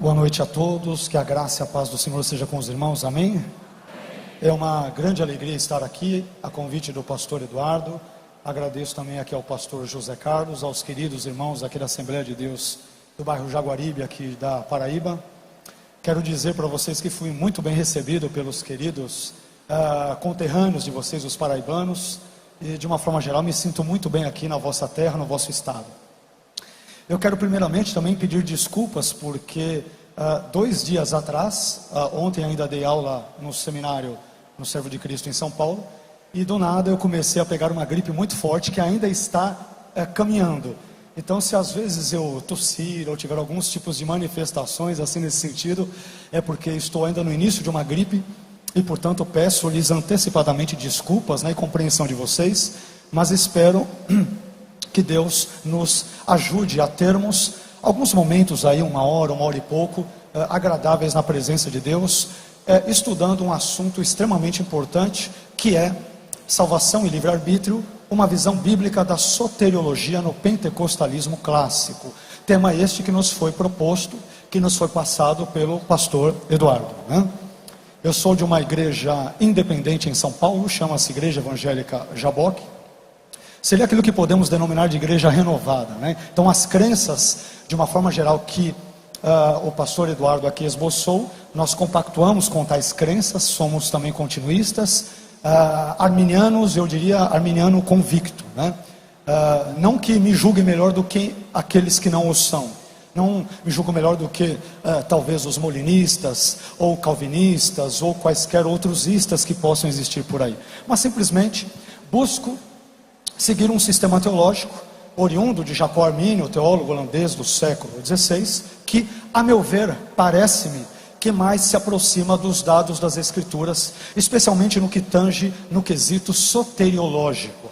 Boa noite a todos, que a graça e a paz do Senhor seja com os irmãos, amém? É uma grande alegria estar aqui, a convite do pastor Eduardo. Agradeço também aqui ao pastor José Carlos, aos queridos irmãos aqui da Assembleia de Deus do bairro Jaguaribe, aqui da Paraíba. Quero dizer para vocês que fui muito bem recebido pelos queridos conterrâneos de vocês, os paraibanos, e de uma forma geral me sinto muito bem aqui na vossa terra, no vosso estado. Eu quero primeiramente também pedir desculpas porque 2 dias atrás, ontem ainda dei aula no seminário no Servo de Cristo em São Paulo, e do nada eu comecei a pegar uma gripe muito forte que ainda está caminhando. Então, se às vezes eu tossir ou tiver alguns tipos de manifestações assim nesse sentido, é porque estou ainda no início de uma gripe e portanto peço-lhes antecipadamente desculpas, e compreensão de vocês, mas espero que Deus nos ajude a termos alguns momentos aí, 1 hora e pouco, agradáveis na presença de Deus, estudando um assunto extremamente importante, que é salvação e livre-arbítrio, uma visão bíblica da soteriologia no pentecostalismo clássico. Tema este que nos foi proposto, que nos foi passado pelo pastor Eduardo, Eu sou de uma igreja independente em São Paulo, chama-se Igreja Evangélica Jaboque. Seria aquilo que podemos denominar de igreja renovada, Então as crenças, de uma forma geral, que o pastor Eduardo aqui esboçou, nós compactuamos com tais crenças, somos também continuistas, arminianos, eu diria arminiano convicto, não que me julgue melhor do que aqueles que não o são, não me julgo melhor do que talvez os molinistas, ou calvinistas, ou quaisquer outros istas que possam existir por aí, mas simplesmente busco seguir um sistema teológico oriundo de Jacó Armínio, teólogo holandês do século XVI, que, a meu ver, parece-me que mais se aproxima dos dados das Escrituras, especialmente no que tange no quesito soteriológico,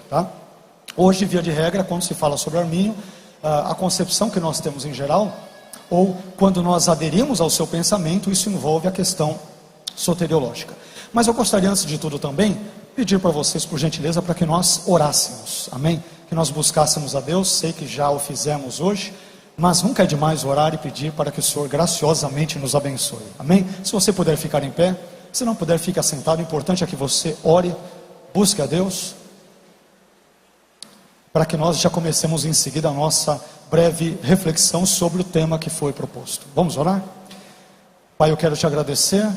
Hoje, via de regra, quando se fala sobre Armínio, a concepção que nós temos em geral, ou quando nós aderimos ao seu pensamento, isso envolve a questão soteriológica. Mas eu gostaria, antes de tudo também, pedir para vocês, por gentileza, para que nós orássemos, amém? Que nós buscássemos a Deus. Sei que já o fizemos hoje, mas nunca é demais orar e pedir para que o Senhor graciosamente nos abençoe, amém? Se você puder ficar em pé, se não puder, fique assentado. O importante é que você ore, busque a Deus, para que nós já comecemos em seguida a nossa breve reflexão sobre o tema que foi proposto. Vamos orar? Pai, eu quero te agradecer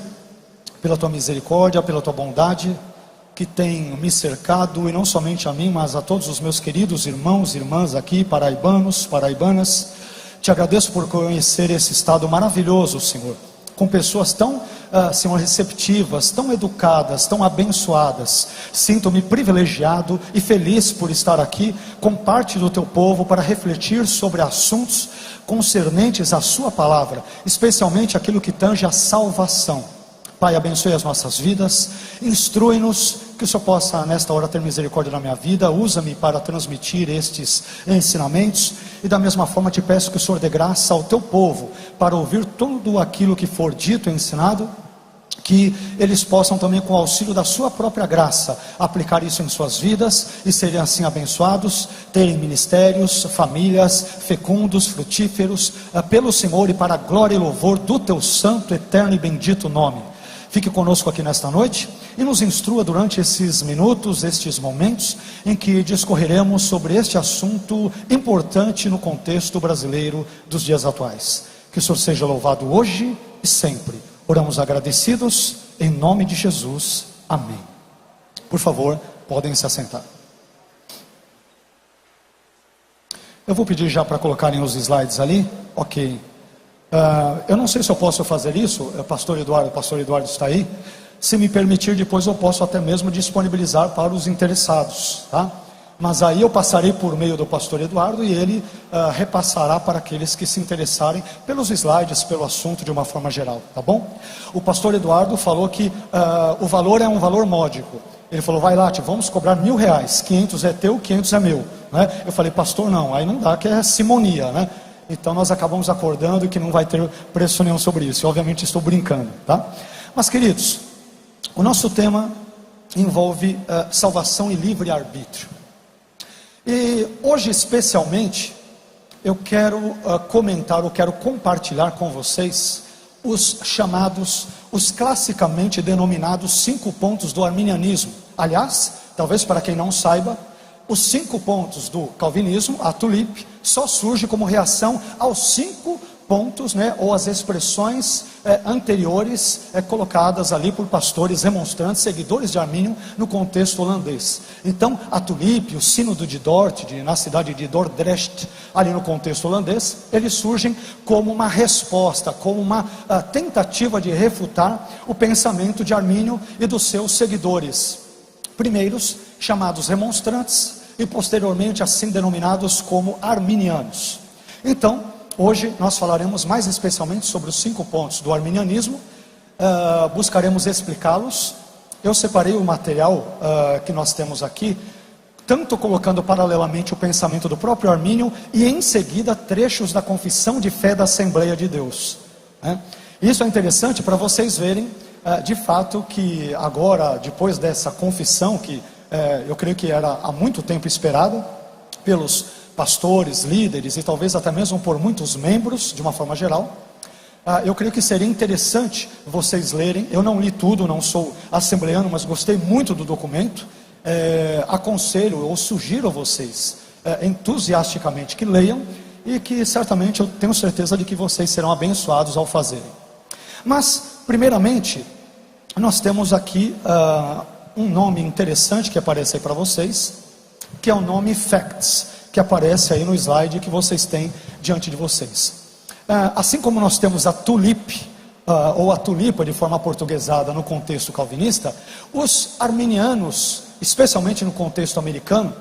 pela tua misericórdia, pela tua bondade, que tem me cercado, e não somente a mim, mas a todos os meus queridos irmãos e irmãs aqui, paraibanos, paraibanas. Te agradeço por conhecer esse estado maravilhoso, Senhor, com pessoas tão, Senhor, receptivas, tão educadas, tão abençoadas. Sinto-me privilegiado e feliz por estar aqui com parte do teu povo para refletir sobre assuntos concernentes à sua palavra, especialmente aquilo que tange a salvação. Pai, abençoe as nossas vidas, instrui-nos, que o Senhor possa nesta hora ter misericórdia na minha vida, usa-me para transmitir estes ensinamentos, e da mesma forma te peço que o Senhor dê graça ao teu povo, para ouvir tudo aquilo que for dito e ensinado, que eles possam também, com o auxílio da sua própria graça, aplicar isso em suas vidas, e serem assim abençoados, terem ministérios, famílias fecundos, frutíferos, pelo Senhor, e para a glória e louvor do teu santo, eterno e bendito nome. Fique conosco aqui nesta noite e nos instrua durante esses minutos, estes momentos em que discorreremos sobre este assunto importante no contexto brasileiro dos dias atuais. Que o Senhor seja louvado hoje e sempre. Oramos agradecidos em nome de Jesus. Amém. Por favor, podem se assentar. Eu vou pedir já para colocarem os slides ali. Ok. Eu não sei se eu posso fazer isso, o pastor Eduardo está aí. Se me permitir, depois eu posso até mesmo disponibilizar para os interessados, Mas aí eu passarei por meio do pastor Eduardo e ele repassará para aqueles que se interessarem pelos slides, pelo assunto de uma forma geral, tá bom? O pastor Eduardo falou que o valor é um valor módico. Ele falou, vai lá, vamos cobrar R$1.000, 500 é teu, 500 é meu, Eu falei, pastor, não, aí não dá, que é simonia, Então nós acabamos acordando que não vai ter preço nenhum sobre isso. E obviamente estou brincando, Mas queridos, o nosso tema envolve salvação e livre-arbítrio. E hoje especialmente eu quero comentar, eu quero compartilhar com vocês os chamados, os classicamente denominados 5 pontos do arminianismo. Aliás, talvez para quem não saiba, os 5 pontos do calvinismo, a tulip, só surge como reação aos 5 pontos, ou as expressões anteriores colocadas ali por pastores remonstrantes, seguidores de Armínio, no contexto holandês. Então, a tulip, o sínodo de Dort, na cidade de Dordrecht, ali no contexto holandês, eles surgem como uma resposta, como uma tentativa de refutar o pensamento de Armínio e dos seus seguidores, primeiros chamados remonstrantes e posteriormente assim denominados como arminianos. Então, hoje nós falaremos mais especialmente sobre os 5 pontos do arminianismo, buscaremos explicá-los. Eu separei o material que nós temos aqui, tanto colocando paralelamente o pensamento do próprio Armínio e em seguida trechos da confissão de fé da Assembleia de Deus. Isso é interessante para vocês verem, de fato, que agora, depois dessa confissão, que eu creio que era há muito tempo esperada pelos pastores, líderes e talvez até mesmo por muitos membros, de uma forma geral, eu creio que seria interessante vocês lerem. Eu não li tudo, não sou assembleano, mas gostei muito do documento. Aconselho ou sugiro a vocês entusiasticamente que leiam, e que certamente eu tenho certeza de que vocês serão abençoados ao fazerem. Mas, primeiramente, nós temos aqui um nome interessante que aparece aí para vocês, que é o nome Facts, que aparece aí no slide que vocês têm diante de vocês. Assim como nós temos a tulip, ou a tulipa de forma portuguesada no contexto calvinista, os arminianos, especialmente no contexto americano,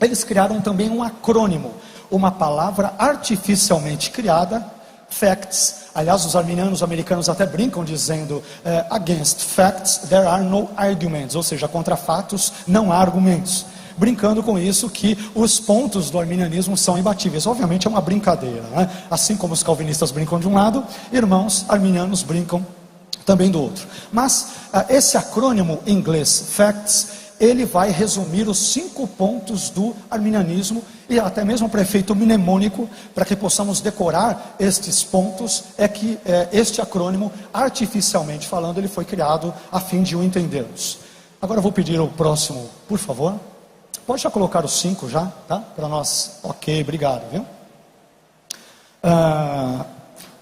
eles criaram também um acrônimo, uma palavra artificialmente criada, facts. Aliás, os arminianos americanos até brincam dizendo, against facts there are no arguments, ou seja, contra fatos não há argumentos. Brincando com isso, que os pontos do arminianismo são imbatíveis. Obviamente é uma brincadeira, assim como os calvinistas brincam de um lado, irmãos arminianos brincam também do outro. Mas esse acrônimo em inglês, facts, ele vai resumir os 5 pontos do arminianismo, e até mesmo para efeito mnemônico, para que possamos decorar estes pontos, é que este acrônimo, artificialmente falando, ele foi criado a fim de o entendermos. Agora eu vou pedir ao próximo, por favor. Pode já colocar os 5 já, tá? Para nós. Ok, obrigado, viu?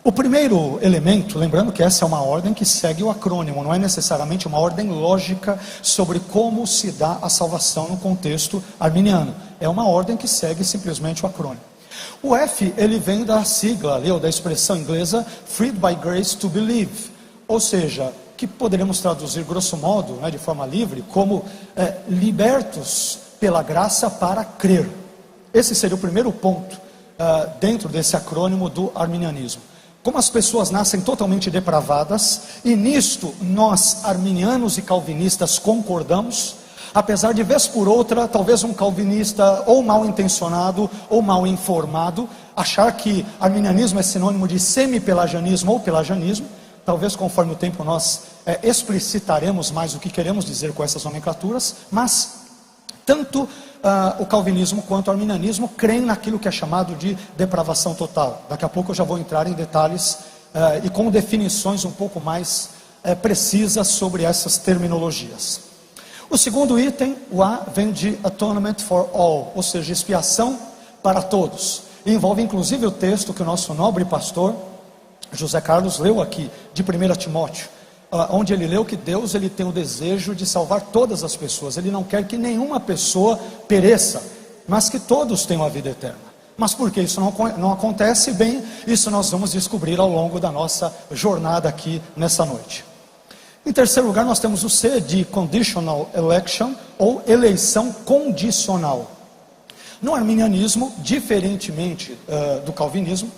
O primeiro elemento, lembrando que essa é uma ordem que segue o acrônimo, não é necessariamente uma ordem lógica sobre como se dá a salvação no contexto arminiano. É uma ordem que segue simplesmente o acrônimo. O F, ele vem da sigla, ou da expressão inglesa, Freed by Grace to Believe, ou seja, que poderíamos traduzir grosso modo, de forma livre, como libertos pela graça para crer. Esse seria o primeiro ponto dentro desse acrônimo do arminianismo. Como as pessoas nascem totalmente depravadas, e nisto nós arminianos e calvinistas concordamos, apesar de vez por outra, talvez um calvinista ou mal intencionado ou mal informado, achar que arminianismo é sinônimo de semi-pelagianismo ou pelagianismo. Talvez conforme o tempo nós explicitaremos mais o que queremos dizer com essas nomenclaturas, mas tanto o calvinismo quanto o arminianismo creem naquilo que é chamado de depravação total. Daqui a pouco eu já vou entrar em detalhes e com definições um pouco mais precisas sobre essas terminologias. O segundo item, o A, vem de atonement for all, ou seja, expiação para todos. E envolve inclusive o texto que o nosso nobre pastor José Carlos leu aqui, de 1 Timóteo, onde ele leu que Deus ele tem o desejo de salvar todas as pessoas. Ele não quer que nenhuma pessoa pereça, mas que todos tenham a vida eterna. Mas por que isso não acontece? Bem, isso nós vamos descobrir ao longo da nossa jornada aqui nessa noite. Em terceiro lugar, nós temos o C de conditional election, ou eleição condicional. No arminianismo, diferentemente do calvinismo,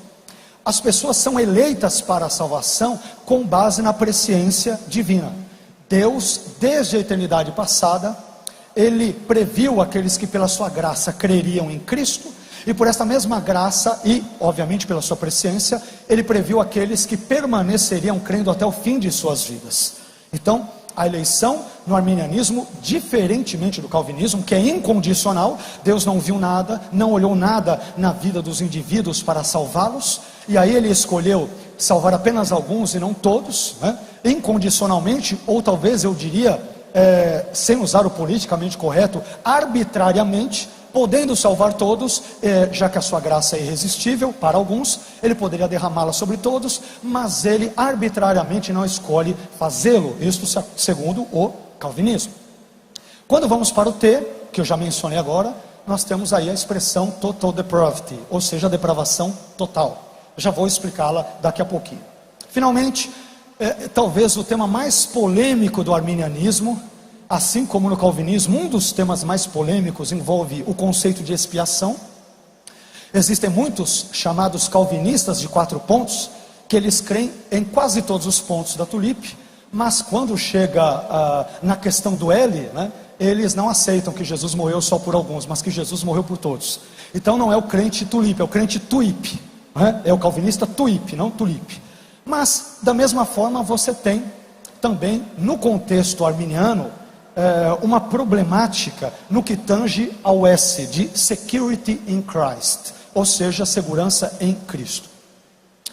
as pessoas são eleitas para a salvação com base na presciência divina. Deus, desde a eternidade passada, Ele previu aqueles que pela sua graça creriam em Cristo, e por esta mesma graça, e obviamente pela sua presciência, Ele previu aqueles que permaneceriam crendo até o fim de suas vidas. Então, A eleição no arminianismo, diferentemente do calvinismo, que é incondicional, Deus não viu nada, não olhou nada na vida dos indivíduos para salvá-los, e aí ele escolheu salvar apenas alguns e não todos, né? Incondicionalmente, ou talvez eu diria, sem usar o politicamente correto, arbitrariamente, podendo salvar todos, já que a sua graça é irresistível para alguns, ele poderia derramá-la sobre todos, mas ele arbitrariamente não escolhe fazê-lo, isto segundo o calvinismo. Quando vamos para o T, que eu já mencionei agora, nós temos aí a expressão total depravity, ou seja, a depravação total. Já vou explicá-la daqui a pouquinho. Finalmente, talvez o tema mais polêmico do arminianismo, assim como no calvinismo, um dos temas mais polêmicos envolve o conceito de expiação. Existem muitos chamados calvinistas de 4 pontos, que eles creem em quase todos os pontos da tulipe, mas quando chega na questão do L, né, eles não aceitam que Jesus morreu só por alguns, mas que Jesus morreu por todos. Então não é o crente tulipe, é o crente tuipe, né? É o calvinista tuipe, não tulipe. Mas da mesma forma você tem também no contexto arminiano uma problemática no que tange ao S de security in Christ, ou seja, segurança em Cristo.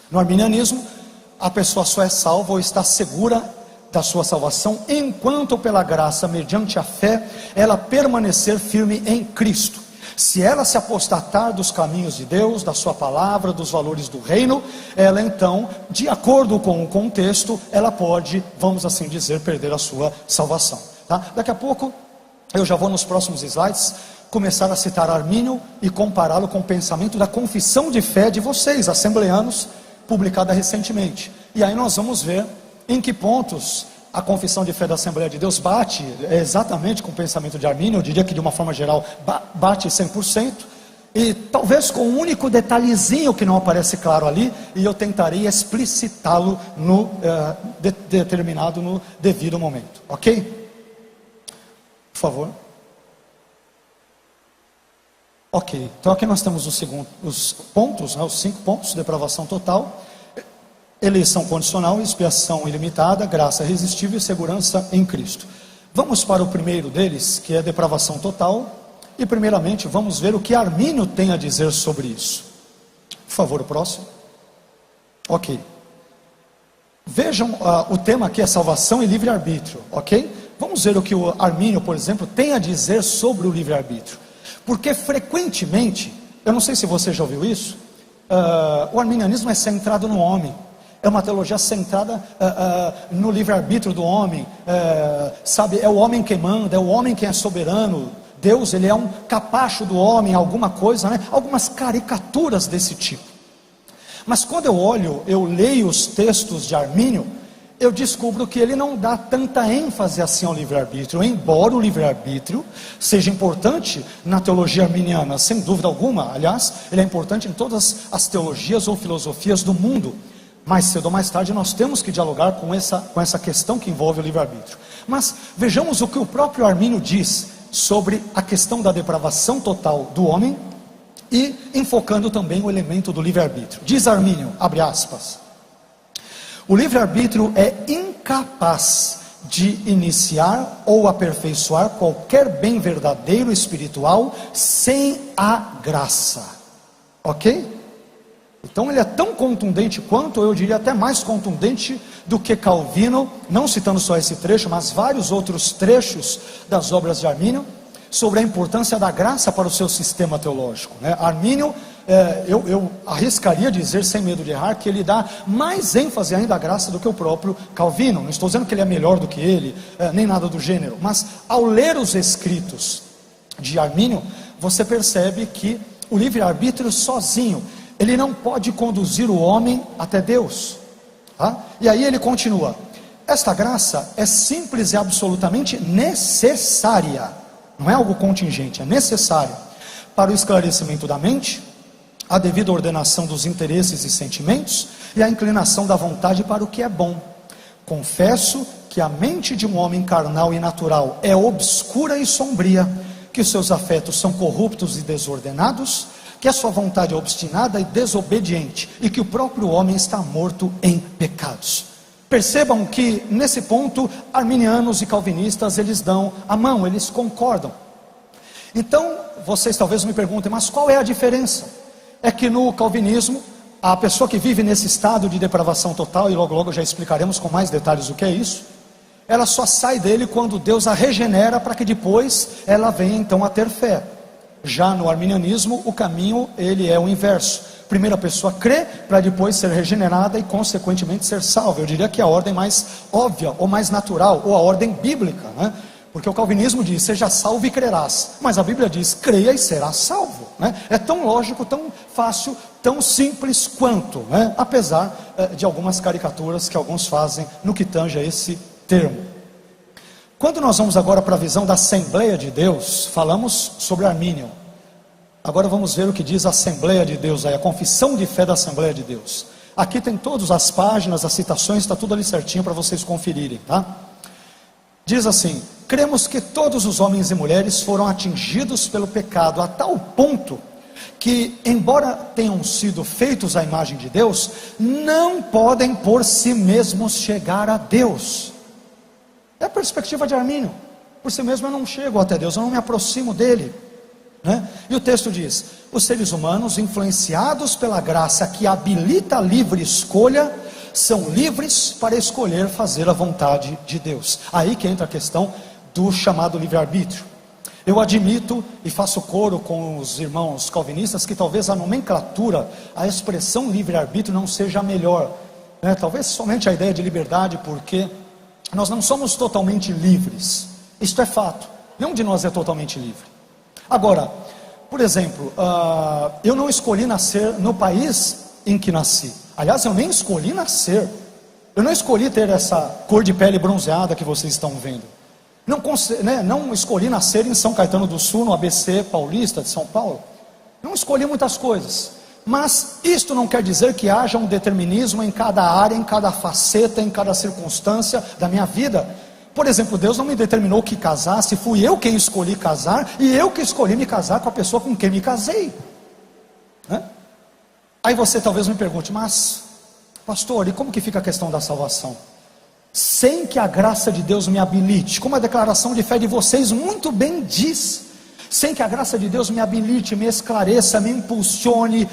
No arminianismo, a pessoa só é salva ou está segura da sua salvação enquanto pela graça, mediante a fé, ela permanecer firme em Cristo. Se ela se apostatar dos caminhos de Deus, da sua palavra, dos valores do reino, ela então, de acordo com o contexto, ela pode, vamos assim dizer, perder a sua salvação. Tá? Daqui a pouco, eu já vou nos próximos slides, começar a citar Armínio e compará-lo com o pensamento da confissão de fé de vocês, assembleanos, publicada recentemente. E aí nós vamos ver em que pontos a confissão de fé da Assembleia de Deus bate exatamente com o pensamento de Armínio. Eu diria que de uma forma geral bate 100%, e talvez com um único detalhezinho que não aparece claro ali, e eu tentarei explicitá-lo determinado no devido momento, ok? Por favor. Ok, então aqui nós temos os pontos, né, os 5 pontos: depravação total, eleição condicional, expiação ilimitada, graça irresistível e segurança em Cristo. Vamos para o primeiro deles, que é depravação total, e primeiramente vamos ver o que Armínio tem a dizer sobre isso. Por favor, o próximo. Ok. Vejam, o tema aqui é salvação e livre-arbítrio, ok? Vamos ver o que o Armínio, por exemplo, tem a dizer sobre o livre-arbítrio. Porque frequentemente, eu não sei se você já ouviu isso, o arminianismo é centrado no homem. É uma teologia centrada no livre-arbítrio do homem, sabe? É o homem quem manda, é o homem quem é soberano. Deus, ele é um capacho do homem, alguma coisa, né? Algumas caricaturas desse tipo. Mas quando eu leio os textos de Armínio, eu descubro que ele não dá tanta ênfase assim ao livre-arbítrio, embora o livre-arbítrio seja importante na teologia arminiana, sem dúvida alguma. Aliás, ele é importante em todas as teologias ou filosofias do mundo. Mais cedo ou mais tarde nós temos que dialogar com essa questão que envolve o livre-arbítrio. Mas vejamos o que o próprio Armínio diz sobre a questão da depravação total do homem, e enfocando também o elemento do livre-arbítrio. Diz Armínio, abre aspas: o livre-arbítrio é incapaz de iniciar ou aperfeiçoar qualquer bem verdadeiro espiritual sem a graça. Ok? Então ele é tão contundente quanto, eu diria até mais contundente do que Calvino, não citando só esse trecho, mas vários outros trechos das obras de Armínio, sobre a importância da graça para o seu sistema teológico, né? Armínio, eu arriscaria dizer, sem medo de errar, que ele dá mais ênfase ainda à graça do que o próprio Calvino. Não estou dizendo que ele é melhor do que ele, nem nada do gênero, mas ao ler os escritos de Armínio, você percebe que o livre-arbítrio sozinho, ele não pode conduzir o homem até Deus, tá? E aí ele continua: esta graça é simples e absolutamente necessária, não é algo contingente, é necessária para o esclarecimento da mente, a devida ordenação dos interesses e sentimentos, e a inclinação da vontade para o que é bom. Confesso que a mente de um homem carnal e natural é obscura e sombria, que os seus afetos são corruptos e desordenados, que a sua vontade é obstinada e desobediente, e que o próprio homem está morto em pecados. Percebam que nesse ponto, arminianos e calvinistas, eles dão a mão, eles concordam. Então, vocês talvez me perguntem, mas qual é a diferença? É que no calvinismo, a pessoa que vive nesse estado de depravação total, e logo logo já explicaremos com mais detalhes o que é isso, ela só sai dele quando Deus a regenera, para que depois ela venha então a ter fé. Já no arminianismo, o caminho ele é o inverso. Primeiro a pessoa crê, para depois ser regenerada e consequentemente ser salva. Eu diria que é a ordem mais óbvia, ou mais natural, ou a ordem bíblica, né? Porque o calvinismo diz, seja salvo e crerás, mas a Bíblia diz, creia e serás salvo, né? É tão lógico, tão fácil, tão simples quanto, né? Apesar de algumas caricaturas que alguns fazem no que tange a esse termo. Quando nós vamos agora para a visão da Assembleia de Deus, falamos sobre Arminian. Agora vamos ver o que diz a Assembleia de Deus, aí, a confissão de fé da Assembleia de Deus. Aqui tem todas as páginas, as citações, está tudo ali certinho para vocês conferirem, tá? Diz assim: cremos que todos os homens e mulheres foram atingidos pelo pecado a tal ponto que, embora tenham sido feitos à imagem de Deus, não podem por si mesmos chegar a Deus. É a perspectiva de Armínio. Por si mesmo eu não chego até Deus, eu não me aproximo dele, né? E o texto diz: os seres humanos, influenciados pela graça que habilita a livre escolha, são livres para escolher fazer a vontade de Deus. Aí que entra a questão do chamado livre-arbítrio. Eu admito e faço coro com os irmãos calvinistas que talvez a nomenclatura, a expressão livre-arbítrio não seja a melhor, né? Talvez somente a ideia de liberdade, porque nós não somos totalmente livres. Isto é fato, nenhum de nós é totalmente livre. Agora, por exemplo, eu não escolhi nascer no país em que nasci. Aliás, eu nem escolhi nascer. Eu não escolhi ter essa cor de pele bronzeada que vocês estão vendo. Não escolhi nascer em São Caetano do Sul, no ABC paulista de São Paulo. Não escolhi muitas coisas. Mas isto não quer dizer que haja um determinismo em cada área, em cada faceta, em cada circunstância da minha vida. Por exemplo, Deus não me determinou que casasse, fui eu quem escolhi casar, e eu que escolhi me casar com a pessoa com quem me casei, né? Aí você talvez me pergunte, mas pastor, e como que fica a questão da salvação? Sem que a graça de Deus me habilite, como a declaração de fé de vocês muito bem diz, sem que a graça de Deus me habilite, me esclareça, me impulsione,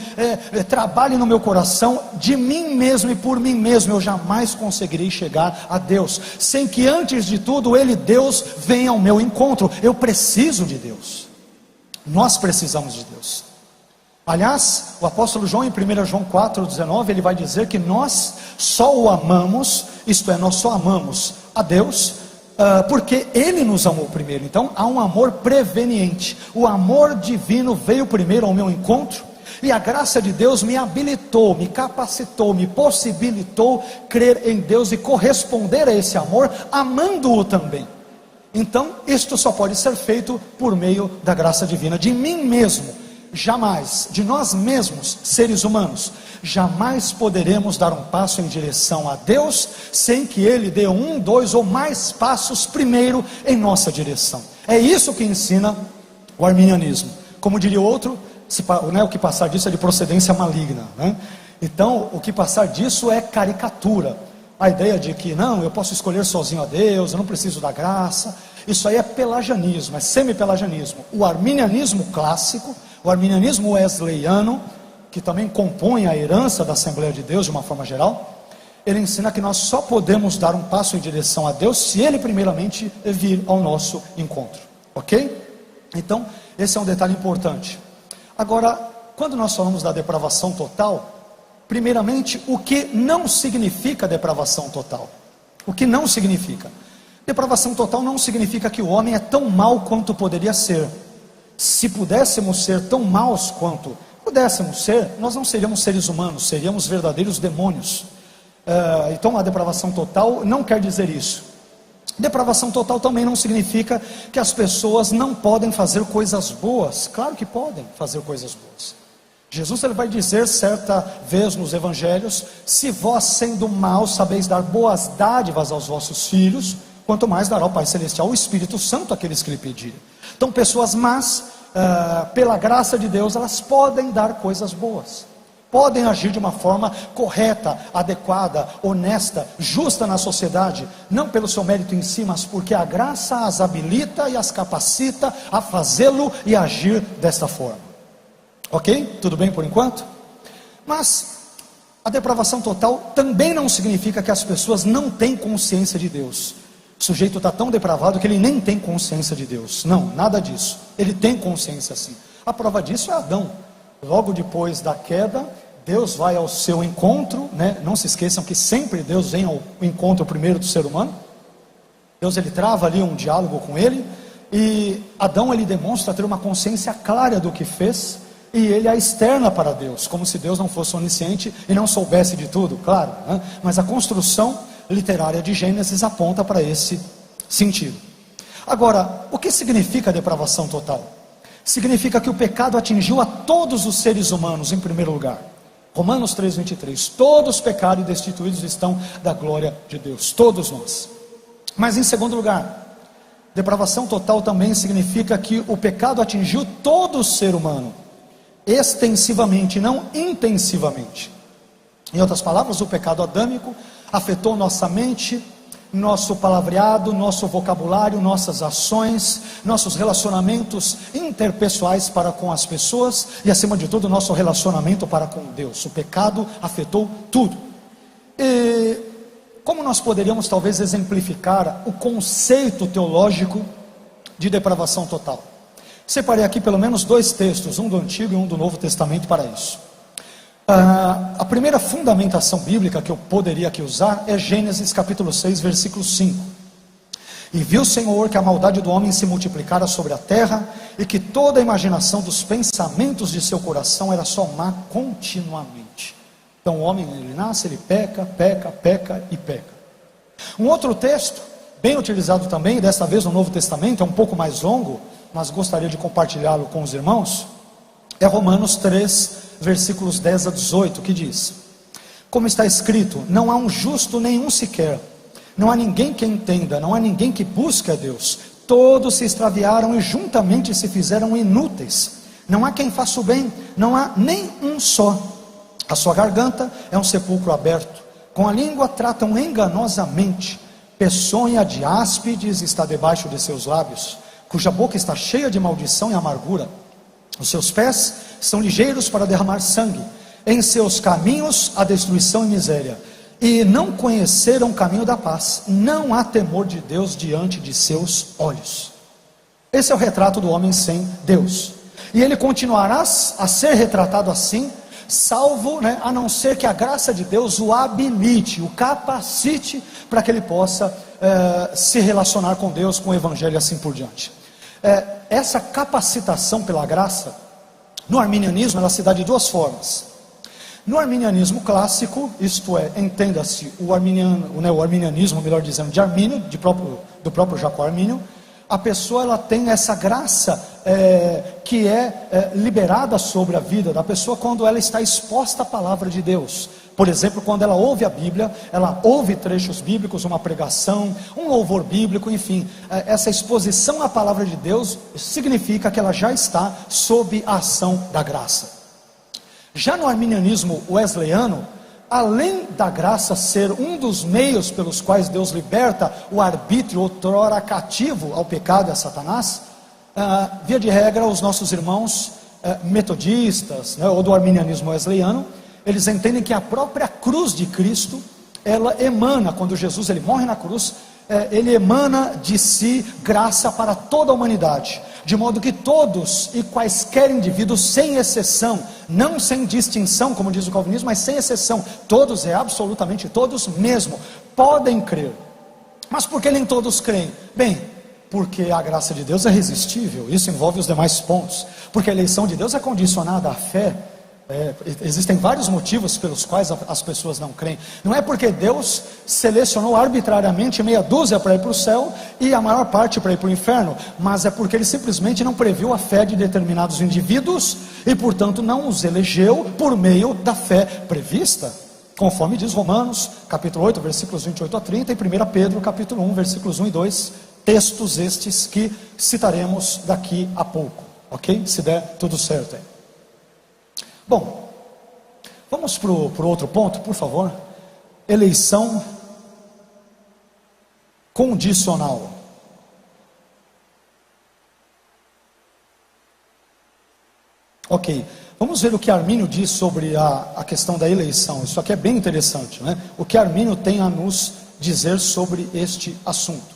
trabalhe no meu coração, de mim mesmo e por mim mesmo, eu jamais conseguirei chegar a Deus, sem que antes de tudo Ele, Deus, venha ao meu encontro. Eu preciso de Deus, nós precisamos de Deus. Aliás, o apóstolo João, em 1 João 4,19, ele vai dizer que nós só o amamos, isto é, nós só amamos a Deus, porque Ele nos amou primeiro. Então há um amor preveniente. O amor divino veio primeiro ao meu encontro, e a graça de Deus me habilitou, me capacitou, me possibilitou crer em Deus e corresponder a esse amor, amando-o também. Então isto só pode ser feito por meio da graça divina. De mim mesmo, jamais, de nós mesmos, seres humanos, jamais poderemos dar um passo em direção a Deus, sem que Ele dê 1, 2 ou mais passos primeiro em nossa direção. É isso que ensina o arminianismo. Como diria outro, o que passar disso é de procedência maligna, né? Então, o que passar disso é caricatura. A ideia de que, não, eu posso escolher sozinho a Deus, eu não preciso da graça, isso aí é pelagianismo, é semi-pelagianismo. O arminianismo clássico, o arminianismo wesleyano, que também compõe a herança da Assembleia de Deus de uma forma geral, ele ensina que nós só podemos dar um passo em direção a Deus se Ele primeiramente vir ao nosso encontro, ok? Então, esse é um detalhe importante. Agora, quando nós falamos da depravação total, primeiramente, o que não significa depravação total? O que não significa? Depravação total não significa que o homem é tão mau quanto poderia ser. Se pudéssemos ser tão maus quanto pudéssemos ser, nós não seríamos seres humanos, seríamos verdadeiros demônios. Então a depravação total não quer dizer isso. Depravação total também não significa que as pessoas não podem fazer coisas boas. Claro que podem fazer coisas boas. Jesus ele vai dizer certa vez nos evangelhos: se vós sendo maus sabeis dar boas dádivas aos vossos filhos, quanto mais dará o Pai Celestial o Espírito Santo àqueles que lhe pedirem. Então pessoas más, pela graça de Deus, elas podem dar coisas boas. podem agir de uma forma correta, adequada, honesta, justa na sociedade, não pelo seu mérito em si, mas porque a graça as habilita e as capacita a fazê-lo e agir desta forma. Ok? Tudo bem por enquanto? Mas a depravação total também não significa que as pessoas não têm consciência de Deus. O sujeito está tão depravado que ele nem tem consciência de Deus. Não, nada disso. Ele tem consciência sim. A prova disso é Adão. Logo depois da queda, Deus vai ao seu encontro, né? Não se esqueçam que sempre Deus vem ao encontro primeiro do ser humano. Deus, ele trava ali um diálogo com ele, e Adão, ele demonstra ter uma consciência clara do que fez, e ele a externa para Deus, como se Deus não fosse onisciente e não soubesse de tudo, claro, né? Mas a construção literária de Gênesis aponta para esse sentido. Agora, o que significa a depravação total? Significa que o pecado atingiu a todos os seres humanos em primeiro lugar. Romanos 3:23, todos pecaram e destituídos estão da glória de Deus, todos nós. Mas em segundo lugar, depravação total também significa que o pecado atingiu todo o ser humano, extensivamente, não intensivamente. Em outras palavras, o pecado adâmico afetou nossa mente, nosso palavreado, nosso vocabulário, nossas ações, nossos relacionamentos interpessoais para com as pessoas e, acima de tudo, nosso relacionamento para com Deus. O pecado afetou tudo. E como nós poderíamos talvez exemplificar o conceito teológico de depravação total? Separei aqui pelo menos 2 textos, um do Antigo e um do Novo Testamento para isso. A primeira fundamentação bíblica que eu poderia aqui usar é Gênesis capítulo 6, versículo 5. E viu o Senhor que a maldade do homem se multiplicara sobre a terra, e que toda a imaginação dos pensamentos de seu coração era só má continuamente. Então o homem, ele nasce, ele peca e peca. Um outro texto, bem utilizado também, desta vez no Novo Testamento, é um pouco mais longo, mas gostaria de compartilhá-lo com os irmãos, é Romanos 3, versículos 10 a 18, que diz: como está escrito, não há um justo nenhum sequer, não há ninguém que entenda, não há ninguém que busque a Deus, todos se extraviaram e juntamente se fizeram inúteis, não há quem faça o bem, não há nem um só, a sua garganta é um sepulcro aberto, com a língua tratam enganosamente, peçonha de áspides está debaixo de seus lábios, cuja boca está cheia de maldição e amargura, os seus pés são ligeiros para derramar sangue, em seus caminhos a destruição e miséria, e não conheceram o caminho da paz, não há temor de Deus diante de seus olhos. Esse é o retrato do homem sem Deus, e ele continuará a ser retratado assim, salvo, a não ser que a graça de Deus o habilite, o capacite, para que ele possa se relacionar com Deus, com o Evangelho e assim por diante. Essa capacitação pela graça, no arminianismo, ela se dá de 2 formas. No arminianismo clássico, isto é, entenda-se o arminianismo, melhor dizendo, de Armínio, do próprio Jacó Armínio, a pessoa, ela tem essa graça que é liberada sobre a vida da pessoa quando ela está exposta à palavra de Deus. Por exemplo, quando ela ouve a Bíblia, ela ouve trechos bíblicos, uma pregação, um louvor bíblico, enfim, essa exposição à palavra de Deus significa que ela já está sob a ação da graça. Já no arminianismo wesleyano, além da graça ser um dos meios pelos quais Deus liberta o arbítrio outrora cativo ao pecado e a Satanás, via de regra, os nossos irmãos metodistas, ou do arminianismo wesleyano, eles entendem que a própria cruz de Cristo, ela emana, quando Jesus ele morre na cruz, ele emana de si graça para toda a humanidade, de modo que todos e quaisquer indivíduos, sem exceção, não sem distinção, como diz o calvinismo, mas sem exceção, todos, absolutamente todos mesmo, podem crer. Mas por que nem todos creem? Bem, porque a graça de Deus é irresistível, isso envolve os demais pontos, porque a eleição de Deus é condicionada à fé. Existem vários motivos pelos quais as pessoas não creem. Não é porque Deus selecionou arbitrariamente meia dúzia para ir para o céu e a maior parte para ir para o inferno, mas é porque Ele simplesmente não previu a fé de determinados indivíduos e portanto não os elegeu por meio da fé prevista, conforme diz Romanos capítulo 8 versículos 28 a 30 e 1 Pedro capítulo 1 versículos 1 e 2, textos estes que citaremos daqui a pouco, ok? Se der tudo certo aí. Bom, Vamos para o outro ponto, por favor. Eleição condicional. Ok, vamos ver o que Armínio diz sobre a questão da eleição. Isso aqui é bem interessante, né? O que Armínio tem a nos dizer sobre este assunto.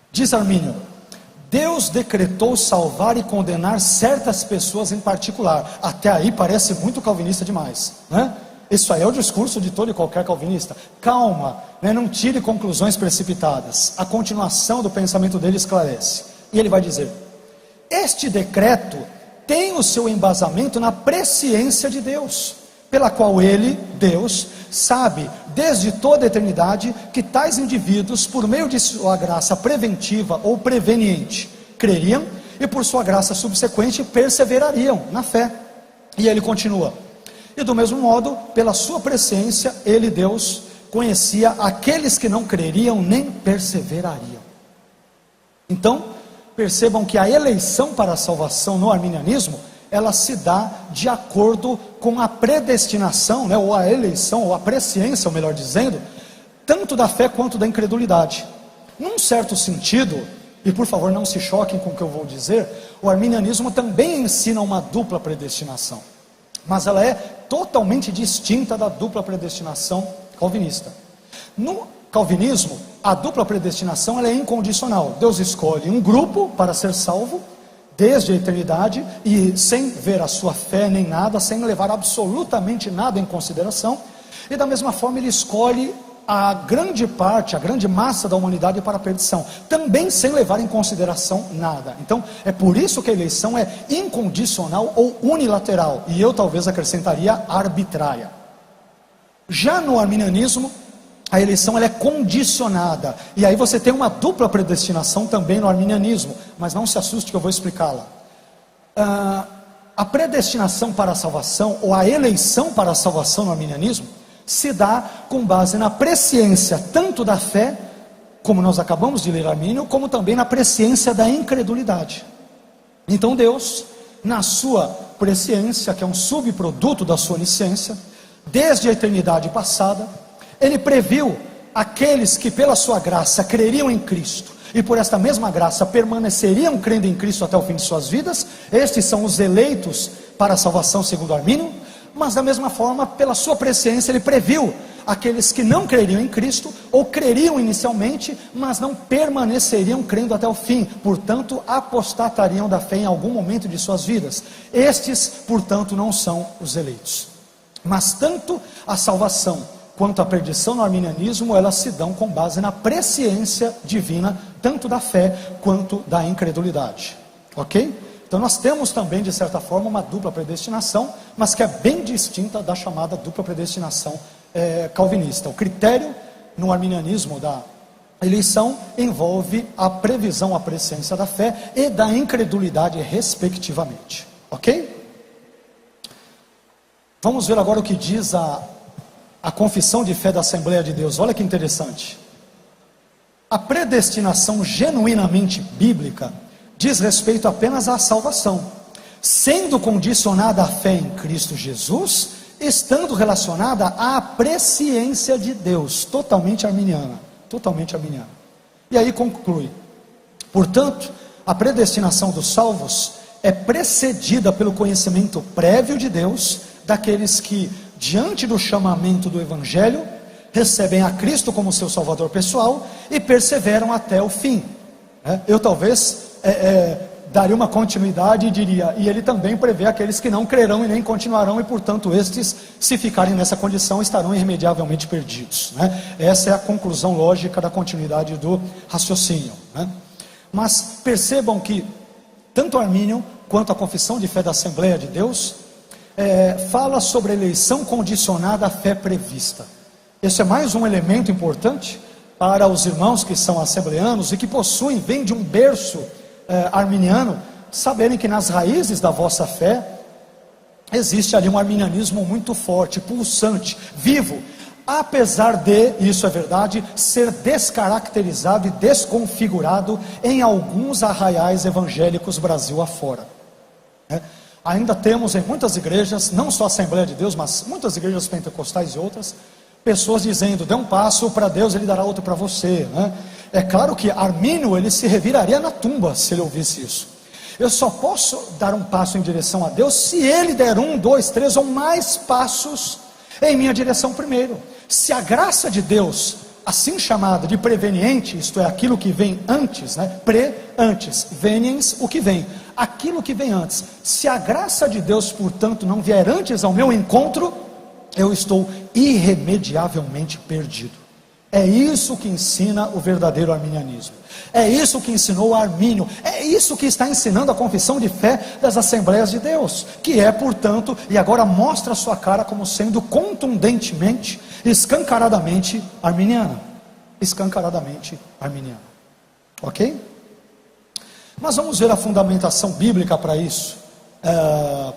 Diz Armínio: Deus decretou salvar e condenar certas pessoas em particular. Até aí parece muito calvinista demais, né? Isso aí é o discurso de todo e qualquer calvinista. Calma, né? Não tire conclusões precipitadas. A continuação do pensamento dele esclarece. E ele vai dizer: este decreto tem o seu embasamento na presciência de Deus, pela qual ele, Deus, sabe desde toda a eternidade que tais indivíduos, por meio de sua graça preventiva ou preveniente, creriam e por sua graça subsequente perseverariam na fé. E ele continua: e do mesmo modo, pela sua presciência, ele, Deus, conhecia aqueles que não creriam nem perseverariam. Então, percebam que a eleição para a salvação no arminianismo, ela se dá de acordo com a predestinação, né, ou a eleição, ou a presciência, ou melhor dizendo, tanto da fé quanto da incredulidade. Num certo sentido, e por favor não se choquem com o que eu vou dizer, o arminianismo também ensina uma dupla predestinação, mas ela é totalmente distinta da dupla predestinação calvinista. No calvinismo, a dupla predestinação ela é incondicional. Deus escolhe um grupo para ser salvo desde a eternidade e sem ver a sua fé nem nada, sem levar absolutamente nada em consideração. E da mesma forma ele escolhe a grande parte, a grande massa da humanidade para a perdição, também sem levar em consideração nada. Então é por isso que a eleição é incondicional ou unilateral, e eu talvez acrescentaria arbitrária. Já no arminianismo, a eleição ela é condicionada, e aí você tem uma dupla predestinação também no arminianismo, mas não se assuste que eu vou explicá-la. A predestinação para a salvação, ou a eleição para a salvação no arminianismo, se dá com base na presciência tanto da fé, como nós acabamos de ler Armínio, como também na presciência da incredulidade. Então Deus, na sua presciência, que é um subproduto da sua onisciência, desde a eternidade passada, ele previu aqueles que pela sua graça creriam em Cristo, e por esta mesma graça permaneceriam crendo em Cristo até o fim de suas vidas. Estes são os eleitos para a salvação segundo Armínio. Mas da mesma forma, pela sua presciência, ele previu aqueles que não creriam em Cristo, ou creriam inicialmente, mas não permaneceriam crendo até o fim, portanto apostatariam da fé em algum momento de suas vidas. Estes, portanto, não são os eleitos. Mas tanto a salvação quanto a perdição no arminianismo, elas se dão com base na presciência divina, tanto da fé quanto da incredulidade. Ok? Então nós temos também, de certa forma, uma dupla predestinação, mas que é bem distinta da chamada dupla predestinação calvinista. O critério no arminianismo da eleição envolve a previsão, a presciência da fé e da incredulidade, respectivamente. Ok? Vamos ver agora o que diz a confissão de fé da Assembleia de Deus. Olha que interessante. A predestinação genuinamente bíblica diz respeito apenas à salvação, sendo condicionada à fé em Cristo Jesus, estando relacionada à presciência de Deus, totalmente arminiana, totalmente arminiana. E aí conclui: portanto, a predestinação dos salvos é precedida pelo conhecimento prévio de Deus, daqueles que, diante do chamamento do Evangelho, recebem a Cristo como seu Salvador pessoal e perseveram até o fim. Eu talvez daria uma continuidade e diria: e ele também prevê aqueles que não crerão e nem continuarão, e portanto estes, se ficarem nessa condição, estarão irremediavelmente perdidos. Essa é a conclusão lógica da continuidade do raciocínio. Mas percebam que tanto Armínio quanto a confissão de fé da Assembleia de Deus fala sobre a eleição condicionada à fé prevista. Esse é mais um elemento importante para os irmãos que são assembleanos e que vêm de um berço arminiano, saberem que nas raízes da vossa fé existe ali um arminianismo muito forte, pulsante, vivo, apesar de, isso é verdade, ser descaracterizado e desconfigurado em alguns arraiais evangélicos Brasil afora. Ainda temos em muitas igrejas, não só a Assembleia de Deus, mas muitas igrejas pentecostais e outras, pessoas dizendo: dê um passo para Deus, Ele dará outro para você, né? É claro que Armínio, ele se reviraria na tumba se ele ouvisse isso. Eu só posso dar um passo em direção a Deus se Ele der 1, 2, 3 ou mais passos em minha direção primeiro. Se a graça de Deus, assim chamada de preveniente, isto é, aquilo que vem antes, né? Antes, veniens, o que vem, aquilo que vem antes. Se a graça de Deus, portanto, não vier antes ao meu encontro, eu estou irremediavelmente perdido. É isso que ensina o verdadeiro arminianismo. É isso que ensinou Armínio. É isso que está ensinando a confissão de fé das Assembleias de Deus, que é, portanto, e agora mostra a sua cara como sendo contundentemente, escancaradamente arminiana. Escancaradamente arminiana. Ok? Mas vamos ver a fundamentação bíblica para isso.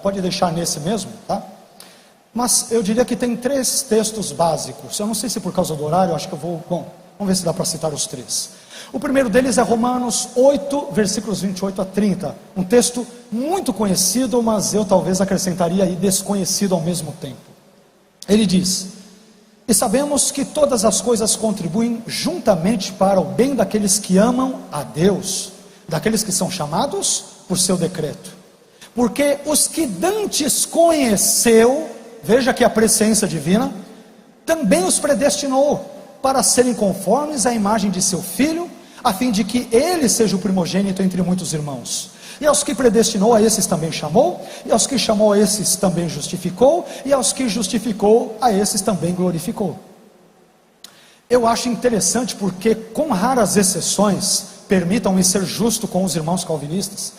Pode deixar nesse mesmo, tá? Mas eu diria que tem 3 textos básicos. Eu não sei se por causa do horário, acho que eu vou... Bom, vamos ver se dá para citar os 3. O primeiro deles é Romanos 8, versículos 28 a 30. Um texto muito conhecido, mas eu talvez acrescentaria aí desconhecido ao mesmo tempo. Ele diz: e sabemos que todas as coisas contribuem juntamente para o bem daqueles que amam a Deus, daqueles que são chamados por seu decreto. Porque os que dantes conheceu, veja que a presciência divina, também os predestinou para serem conformes à imagem de seu Filho, a fim de que ele seja o primogênito entre muitos irmãos. E aos que predestinou, a esses também chamou, e aos que chamou, a esses também justificou, e aos que justificou, a esses também glorificou. Eu acho interessante porque, com raras exceções, permitam-me ser justo com os irmãos calvinistas,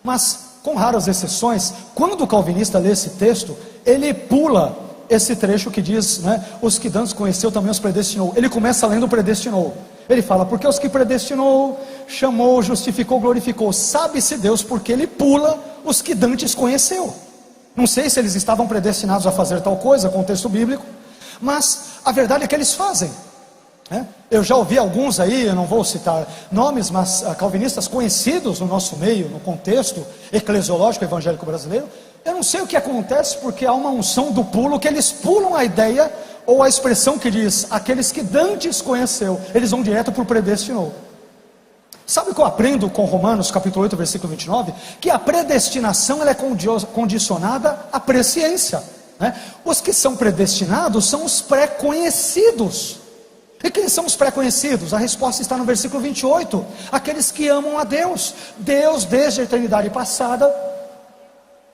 mas com raras exceções, quando o calvinista lê esse texto, ele pula esse trecho que diz, né, os que dantes conheceu também os predestinou. Ele começa lendo predestinou. Ele fala: porque os que predestinou, chamou, justificou, glorificou. Sabe-se Deus porque ele pula os que dantes conheceu. Não sei se eles estavam predestinados a fazer tal coisa, contexto bíblico, mas a verdade é que eles fazem. Eu já ouvi alguns aí, eu não vou citar nomes, mas calvinistas conhecidos no nosso meio, no contexto eclesiológico evangélico brasileiro. Eu não sei o que acontece, porque há uma unção do pulo, que eles pulam a ideia, ou a expressão que diz, aqueles que dantes conheceu, eles vão direto para o predestinou. Sabe o que eu aprendo com Romanos capítulo 8, versículo 29? Que a predestinação ela é condicionada à presciência, né? Os que são predestinados são os pré-conhecidos. E quem são os pré-conhecidos? A resposta está no versículo 28. Aqueles que amam a Deus. Deus, desde a eternidade passada,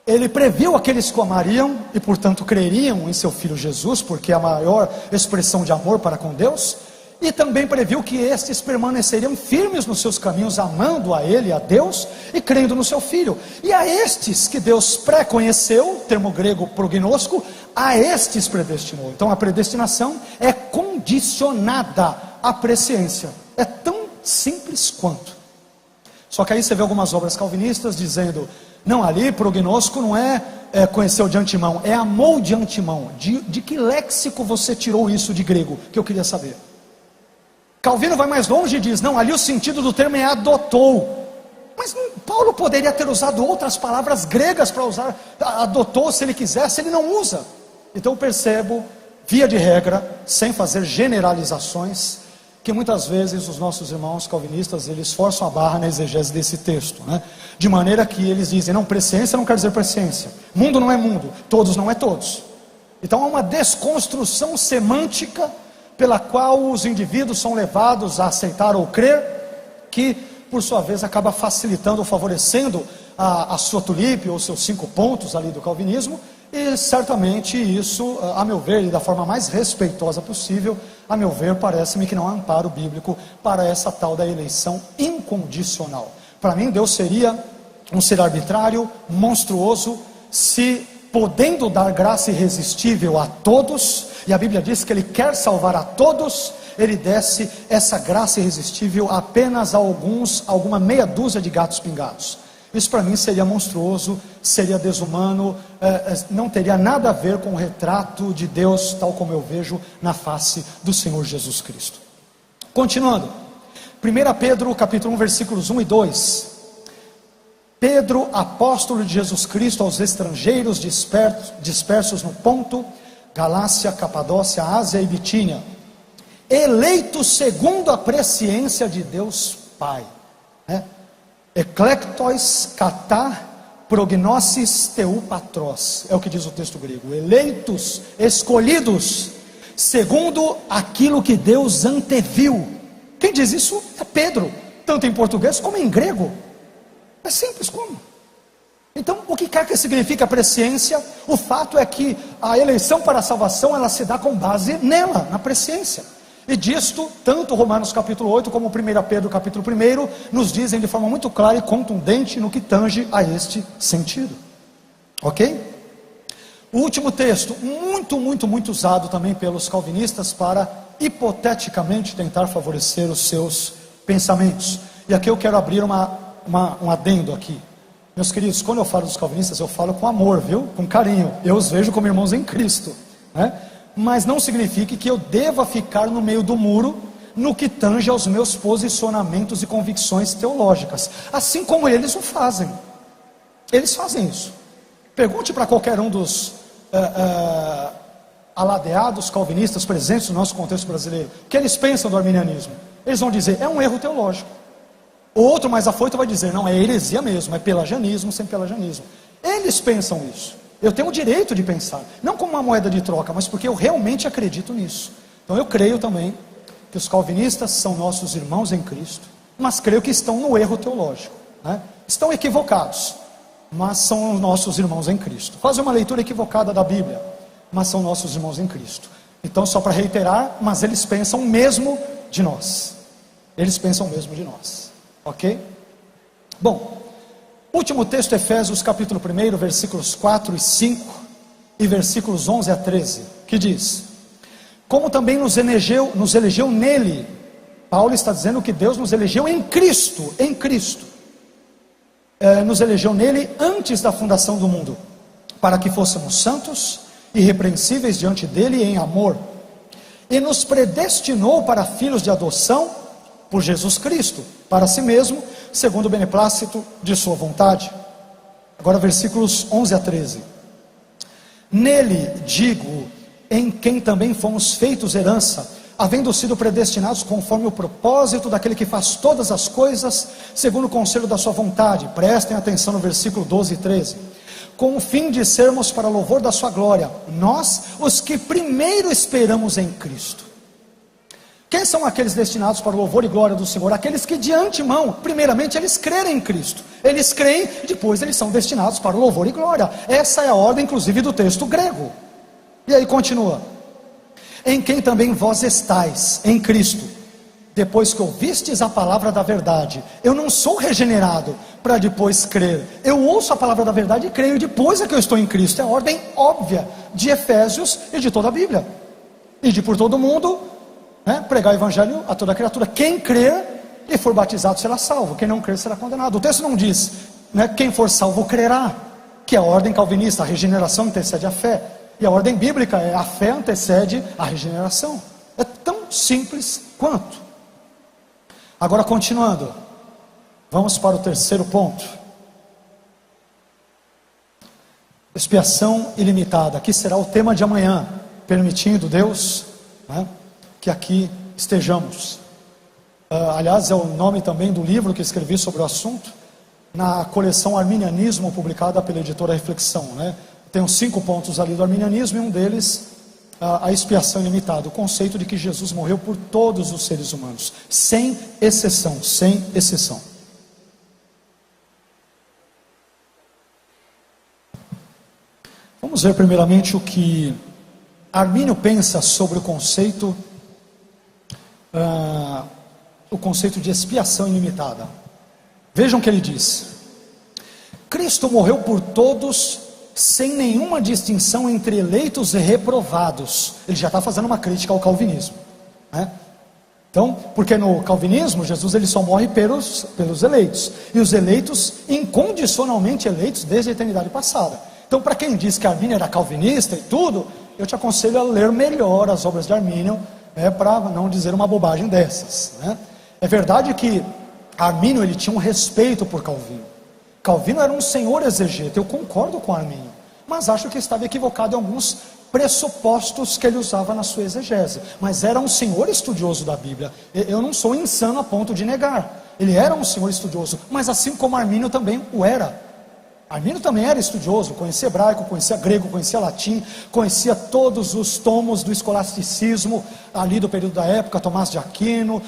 Ele previu aqueles que o amariam e, portanto, creriam em seu Filho Jesus, porque é a maior expressão de amor para com Deus. E também previu que estes permaneceriam firmes nos seus caminhos, amando a Ele, a Deus, e crendo no seu Filho. E a estes que Deus pré-conheceu, termo grego prognosco, a estes predestinou. Então a predestinação é condicionada à presciência. É tão simples quanto. Só que aí você vê algumas obras calvinistas dizendo: não, ali prognosco não é conheceu de antemão, é amou de antemão. De que léxico você tirou isso de grego? Que eu queria saber. Calvino vai mais longe e diz: não, ali o sentido do termo é adotou. Mas Paulo poderia ter usado outras palavras gregas para usar adotou se ele quisesse, ele não usa. Então eu percebo, via de regra, sem fazer generalizações, que muitas vezes os nossos irmãos calvinistas, eles forçam a barra na exegese desse texto, né? De maneira que eles dizem: não, presciência não quer dizer presciência, mundo não é mundo, todos não é todos. Então há uma desconstrução semântica pela qual os indivíduos são levados a aceitar ou crer, que por sua vez acaba facilitando ou favorecendo a sua tulipe ou seus 5 pontos ali do calvinismo. E certamente isso, a meu ver, e da forma mais respeitosa possível, a meu ver, parece-me que não há amparo bíblico para essa tal da eleição incondicional. Para mim, Deus seria um ser arbitrário, monstruoso, se podendo dar graça irresistível a todos, e a Bíblia diz que Ele quer salvar a todos, Ele desse essa graça irresistível apenas a alguma meia dúzia de gatos pingados. Isso para mim seria monstruoso, seria desumano, não teria nada a ver com o retrato de Deus, tal como eu vejo na face do Senhor Jesus Cristo. Continuando, 1 Pedro capítulo 1, versículos 1 e 2. Pedro, apóstolo de Jesus Cristo, aos estrangeiros dispersos no Ponto, Galácia, Capadócia, Ásia e Bitínia, eleitos segundo a presciência de Deus Pai, Eclectois kata prognosis teu patros, é o que diz o texto grego, eleitos, escolhidos, segundo aquilo que Deus anteviu. Quem diz isso é Pedro, tanto em português como em grego. É simples como. Então, o que quer que signifique a presciência? O fato é que a eleição para a salvação, ela se dá com base nela, na presciência. E disto, tanto Romanos capítulo 8, como 1 Pedro capítulo 1, nos dizem de forma muito clara e contundente no que tange a este sentido. Ok? O último texto, muito usado também pelos calvinistas para, hipoteticamente, tentar favorecer os seus pensamentos. E aqui eu quero abrir um adendo aqui. Meus queridos, quando eu falo dos calvinistas, eu falo com amor, viu? Com carinho. Eu os vejo como irmãos em Cristo, mas não significa que eu deva ficar no meio do muro, no que tange aos meus posicionamentos e convicções teológicas, assim como eles o fazem. Eles fazem isso. Pergunte para qualquer um dos aladeados calvinistas presentes no nosso contexto brasileiro, o que eles pensam do arminianismo. Eles vão dizer, é um erro teológico. O outro mais afoito vai dizer, não, é heresia mesmo, é pelagianismo sem pelagianismo. Eles pensam isso. Eu tenho o direito de pensar, não como uma moeda de troca, mas porque eu realmente acredito nisso. Então eu creio também que os calvinistas são nossos irmãos em Cristo, mas creio que estão no erro teológico, Estão equivocados, mas são nossos irmãos em Cristo. Fazem uma leitura equivocada da Bíblia, mas são nossos irmãos em Cristo. Então, só para reiterar, mas eles pensam mesmo de nós. Eles pensam mesmo de nós. Ok? Bom, último texto, Efésios capítulo 1, versículos 4 e 5 e versículos 11 a 13, que diz: como também nos elegeu nele. Paulo está dizendo que Deus nos elegeu em Cristo, nos elegeu nele antes da fundação do mundo, para que fôssemos santos e irrepreensíveis diante dele em amor, e nos predestinou para filhos de adoção por Jesus Cristo, para si mesmo, segundo o beneplácito de sua vontade. Agora versículos 11 a 13. Nele, digo, em quem também fomos feitos herança, havendo sido predestinados conforme o propósito daquele que faz todas as coisas, segundo o conselho da sua vontade. Prestem atenção no versículo 12 e 13. Com o fim de sermos para louvor da sua glória, nós, os que primeiro esperamos em Cristo. Quem são aqueles destinados para o louvor e glória do Senhor? Aqueles que de antemão, primeiramente, eles crerem em Cristo. Eles creem, depois eles são destinados para o louvor e glória. Essa é a ordem, inclusive, do texto grego. E aí continua: em quem também vós estáis, em Cristo, depois que ouvistes a palavra da verdade. Eu não sou regenerado para depois crer. Eu ouço a palavra da verdade e creio, depois é que eu estou em Cristo. É a ordem óbvia de Efésios e de toda a Bíblia. E de por todo mundo, pregar o evangelho a toda criatura. Quem crer e for batizado será salvo, quem não crer será condenado. O texto não diz, quem for salvo crerá, que é a ordem calvinista. A regeneração antecede a fé, e a ordem bíblica é a fé antecede a regeneração. É tão simples quanto. Agora, continuando, vamos para o terceiro ponto: expiação ilimitada. Aqui será o tema de amanhã, permitindo Deus, que aqui estejamos. Aliás, é o nome também do livro que escrevi sobre o assunto, na coleção Arminianismo, publicada pela editora Reflexão. Tem 5 pontos ali do arminianismo, e um deles, a expiação ilimitada, o conceito de que Jesus morreu por todos os seres humanos, sem exceção, sem exceção. Vamos ver primeiramente o que Armínio pensa sobre o conceito de expiação ilimitada. Vejam o que ele diz: Cristo morreu por todos, sem nenhuma distinção entre eleitos e reprovados. Ele já está fazendo uma crítica ao calvinismo, Então, porque no calvinismo, Jesus ele só morre pelos eleitos, e os eleitos incondicionalmente eleitos desde a eternidade passada. Então, para quem diz que Armínio era calvinista e tudo, eu te aconselho a ler melhor as obras de Armínio, para não dizer uma bobagem dessas. É verdade que Armínio ele tinha um respeito por Calvino. Calvino era um senhor exegeta, eu concordo com Armínio, mas acho que estava equivocado em alguns pressupostos que ele usava na sua exegese, mas era um senhor estudioso da Bíblia. Eu não sou insano a ponto de negar, ele era um senhor estudioso, mas assim como Armínio também o era. Armínio também era estudioso, conhecia hebraico, conhecia grego, conhecia latim, conhecia todos os tomos do escolasticismo ali do período da época, Tomás de Aquino,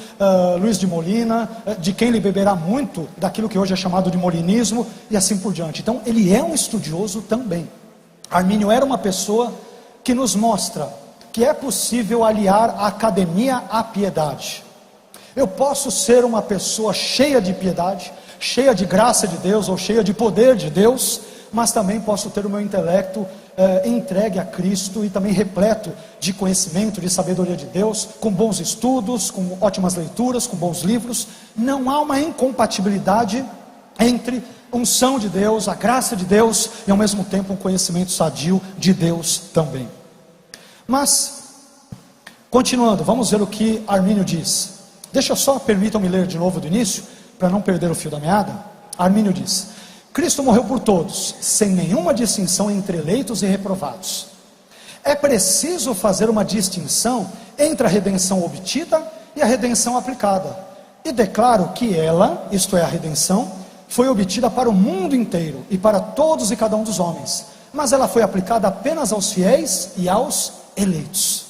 Luís de Molina, de quem ele beberá muito, daquilo que hoje é chamado de molinismo, e assim por diante. Então ele é um estudioso também. Armínio era uma pessoa que nos mostra que é possível aliar a academia à piedade. Eu posso ser uma pessoa cheia de piedade, cheia de graça de Deus, ou cheia de poder de Deus, mas também posso ter o meu intelecto entregue a Cristo, e também repleto de conhecimento, de sabedoria de Deus, com bons estudos, com ótimas leituras, com bons livros. Não há uma incompatibilidade entre unção de Deus, a graça de Deus, e ao mesmo tempo um conhecimento sadio de Deus também. Mas, continuando, vamos ver o que Armínio diz. Permitam-me ler de novo do início, para não perder o fio da meada. Armínio diz: Cristo morreu por todos, sem nenhuma distinção entre eleitos e reprovados. É preciso fazer uma distinção entre a redenção obtida e a redenção aplicada, e declaro que ela, isto é, a redenção, foi obtida para o mundo inteiro, e para todos e cada um dos homens, mas ela foi aplicada apenas aos fiéis e aos eleitos.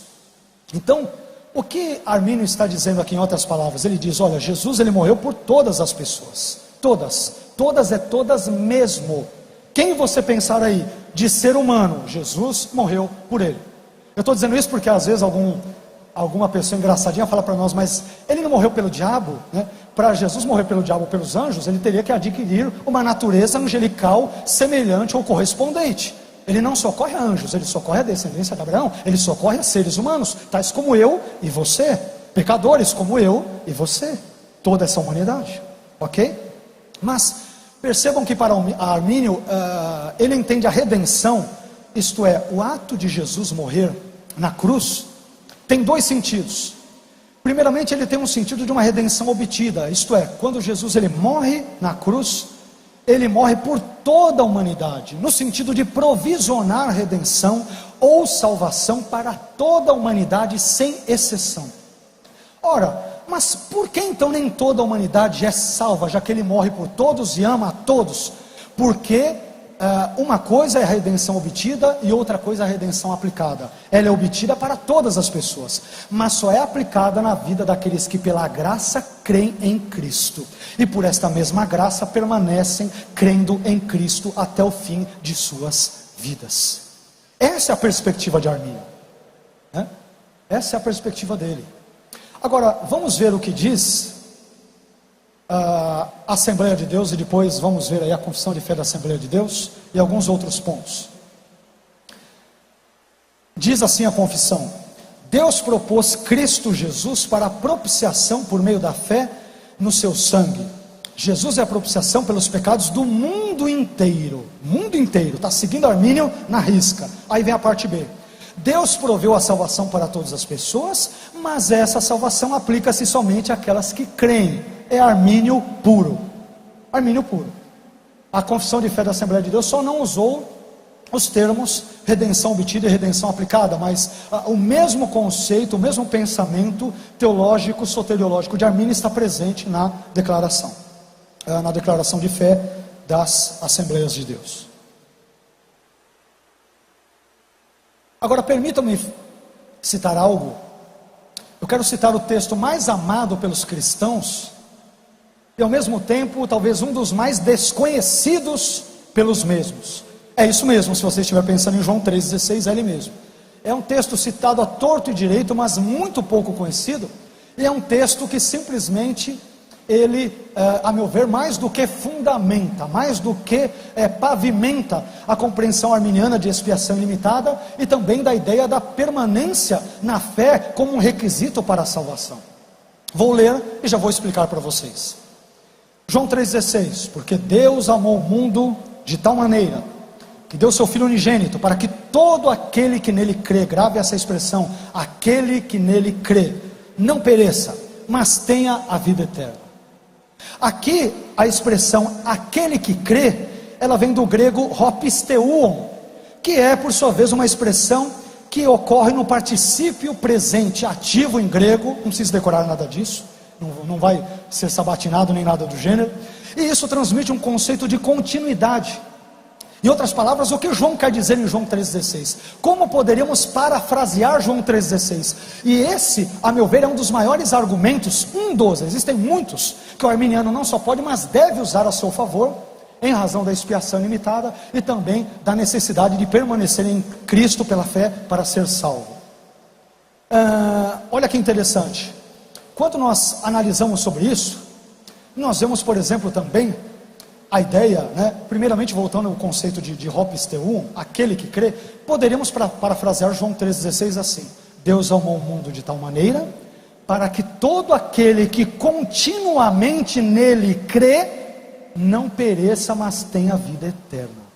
Então, o que Armínio está dizendo aqui, em outras palavras? Ele diz: olha, Jesus, ele morreu por todas as pessoas, todas mesmo. Quem você pensar aí de ser humano, Jesus morreu por ele. Eu estou dizendo isso porque às vezes alguma pessoa engraçadinha fala para nós: mas ele não morreu pelo diabo, né? Para Jesus morrer pelo diabo ou pelos anjos, ele teria que adquirir uma natureza angelical semelhante ou correspondente. Ele não socorre a anjos, ele socorre a descendência de Abraão, ele socorre a seres humanos, tais como eu e você, pecadores como eu e você, toda essa humanidade, ok? Mas percebam que para Armínio, ele entende a redenção, isto é, o ato de Jesus morrer na cruz, tem dois sentidos. Primeiramente, ele tem um sentido de uma redenção obtida, isto é, quando Jesus ele morre na cruz, ele morre por toda a humanidade, no sentido de provisionar redenção ou salvação para toda a humanidade, sem exceção. Ora, mas por que então nem toda a humanidade é salva, já que ele morre por todos e ama a todos? Porque uma coisa é a redenção obtida e outra coisa é a redenção aplicada. Ela é obtida para todas as pessoas, mas só é aplicada na vida daqueles que pela graça creem em Cristo, e por esta mesma graça permanecem crendo em Cristo até o fim de suas vidas. Essa é a perspectiva de Armínio, né? Essa é a perspectiva dele. Agora, vamos ver o que diz a Assembleia de Deus, e depois vamos ver aí a confissão de fé da Assembleia de Deus e alguns outros pontos. Diz assim a confissão: Deus propôs Cristo Jesus para a propiciação por meio da fé no seu sangue. Jesus é a propiciação pelos pecados do mundo inteiro. Mundo inteiro, está seguindo Armínio na risca. Aí vem a parte B. Deus proveu a salvação para todas as pessoas, mas essa salvação aplica-se somente àquelas que creem. É Armínio puro. Armínio puro. A confissão de fé da Assembleia de Deus só não usou os termos redenção obtida e redenção aplicada, mas o mesmo conceito, o mesmo pensamento teológico, soteriológico de Armínio está presente na declaração de fé das Assembleias de Deus. Agora permitam-me citar algo. Eu quero citar o texto mais amado pelos cristãos e ao mesmo tempo talvez um dos mais desconhecidos pelos mesmos. É isso mesmo, se você estiver pensando em João 3,16, é ele mesmo. É um texto citado a torto e direito, mas muito pouco conhecido, e é um texto que simplesmente ele, a meu ver, mais do que fundamenta, mais do que pavimenta a compreensão arminiana de expiação ilimitada, e também da ideia da permanência na fé como um requisito para a salvação. Vou ler e já vou explicar para vocês. João 3,16, porque Deus amou o mundo de tal maneira, que deu seu Filho unigênito, para que todo aquele que nele crê, grave essa expressão, aquele que nele crê, não pereça, mas tenha a vida eterna. Aqui a expressão aquele que crê, ela vem do grego hopisteuon, que é por sua vez uma expressão que ocorre no particípio presente ativo em grego. Não precisa decorar nada disso, não vai ser sabatinado nem nada do gênero, e isso transmite um conceito de continuidade. Em outras palavras, o que João quer dizer em João 3,16? Como poderíamos parafrasear João 3,16? E esse, a meu ver, é um dos maiores argumentos, existem muitos, que o arminiano não só pode, mas deve usar a seu favor, em razão da expiação limitada, e também da necessidade de permanecer em Cristo pela fé, para ser salvo. Olha que interessante, quando nós analisamos sobre isso, nós vemos, por exemplo, também a ideia, primeiramente voltando ao conceito de hopisteuon, aquele que crê, poderíamos parafrasear João 3,16 assim: Deus amou o mundo de tal maneira, para que todo aquele que continuamente nele crê, não pereça, mas tenha vida eterna.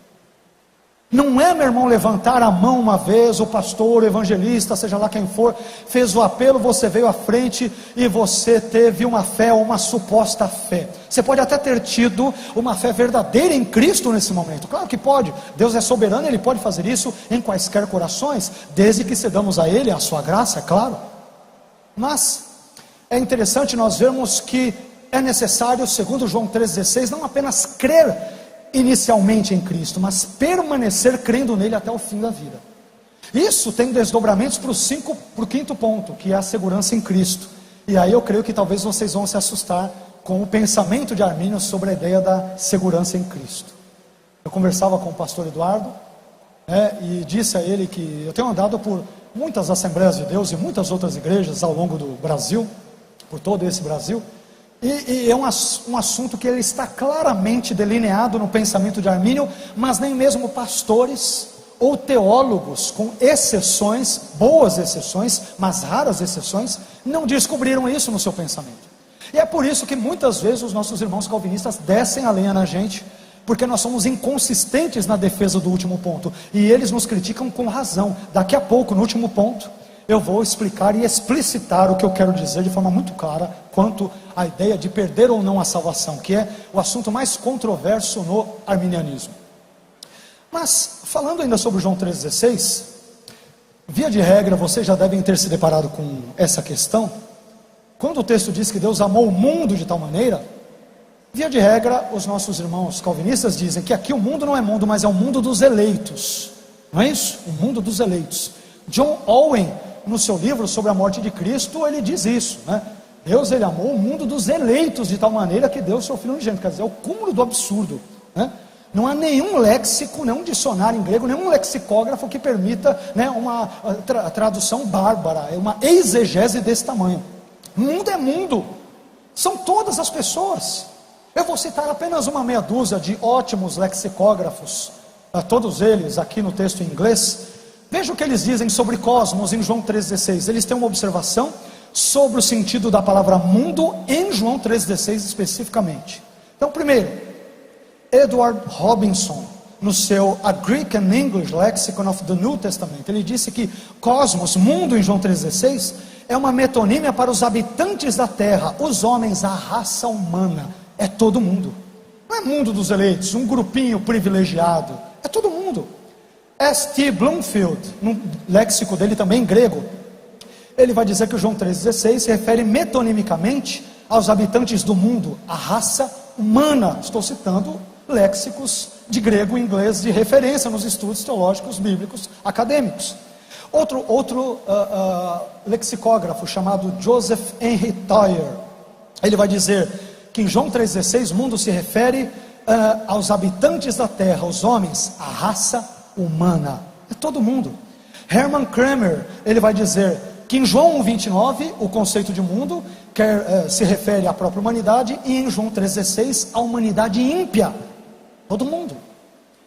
Não é, meu irmão, levantar a mão uma vez, o pastor, o evangelista, seja lá quem for, fez o apelo, você veio à frente e você teve uma fé, uma suposta fé. Você pode até ter tido uma fé verdadeira em Cristo nesse momento, claro que pode. Deus é soberano, Ele pode fazer isso em quaisquer corações, desde que cedamos a Ele a sua graça, é claro. Mas é interessante nós vermos que é necessário, segundo João 3,16, não apenas crer inicialmente em Cristo, mas permanecer crendo nele até o fim da vida. Isso tem desdobramentos para o quinto ponto, que é a segurança em Cristo. E aí eu creio que talvez vocês vão se assustar com o pensamento de Armínio sobre a ideia da segurança em Cristo. Eu conversava com o pastor Eduardo, e disse a ele que eu tenho andado por muitas Assembleias de Deus e muitas outras igrejas ao longo do Brasil, por todo esse Brasil, e é um assunto que ele está claramente delineado no pensamento de Armínio, mas nem mesmo pastores ou teólogos, com exceções, boas exceções, mas raras exceções, não descobriram isso no seu pensamento. E é por isso que muitas vezes os nossos irmãos calvinistas descem a lenha na gente, porque nós somos inconsistentes na defesa do último ponto, e eles nos criticam com razão. Daqui a pouco, no último ponto, eu vou explicar e explicitar o que eu quero dizer de forma muito clara quanto à ideia de perder ou não a salvação, que é o assunto mais controverso no arminianismo. Mas, falando ainda sobre João 3,16, via de regra, vocês já devem ter se deparado com essa questão. Quando o texto diz que Deus amou o mundo de tal maneira, via de regra, os nossos irmãos calvinistas dizem que aqui o mundo não é mundo, mas é o mundo dos eleitos. Não é isso? O mundo dos eleitos. John Owen, no seu livro sobre a morte de Cristo, ele diz isso, Deus, ele amou o mundo dos eleitos de tal maneira que deu o seu Filho unigênito. Quer dizer, é o cúmulo do absurdo, Não há nenhum léxico, nenhum dicionário em grego, nenhum lexicógrafo que permita uma tradução bárbara, uma exegese desse tamanho. Mundo é mundo, são todas as pessoas. Eu vou citar apenas uma meia dúzia de ótimos lexicógrafos, todos eles aqui no texto em inglês. Veja o que eles dizem sobre cosmos em João 3,16. Eles têm uma observação sobre o sentido da palavra mundo em João 3,16 especificamente. Então, primeiro, Edward Robinson, no seu A Greek and English Lexicon of the New Testament, ele disse que cosmos, mundo em João 3,16, é uma metonímia para os habitantes da terra, os homens, a raça humana, é todo mundo. Não é mundo dos eleitos, um grupinho privilegiado, é todo mundo. S.T. Bloomfield, no léxico dele também em grego, ele vai dizer que o João 3,16 se refere metonimicamente aos habitantes do mundo, a raça humana. Estou citando léxicos de grego e inglês de referência nos estudos teológicos, bíblicos, acadêmicos. Outro lexicógrafo chamado Joseph Henry Tyre, ele vai dizer que em João 3,16 o mundo se refere aos habitantes da terra, os homens, a raça humana, é todo mundo. Herman Kramer, ele vai dizer que em João 1,29 o conceito de mundo se refere à própria humanidade, e em João 3,16 a humanidade ímpia, todo mundo.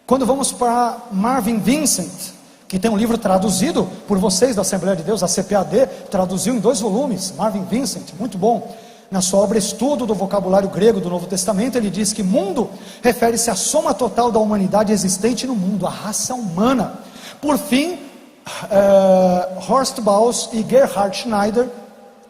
Quando vamos para Marvin Vincent, que tem um livro traduzido por vocês da Assembleia de Deus, a CPAD, traduziu em 2 volumes, Marvin Vincent, muito bom. Na sua obra Estudo do Vocabulário Grego do Novo Testamento, ele diz que mundo refere-se à soma total da humanidade existente no mundo, a raça humana. Por fim, Horst Baus e Gerhard Schneider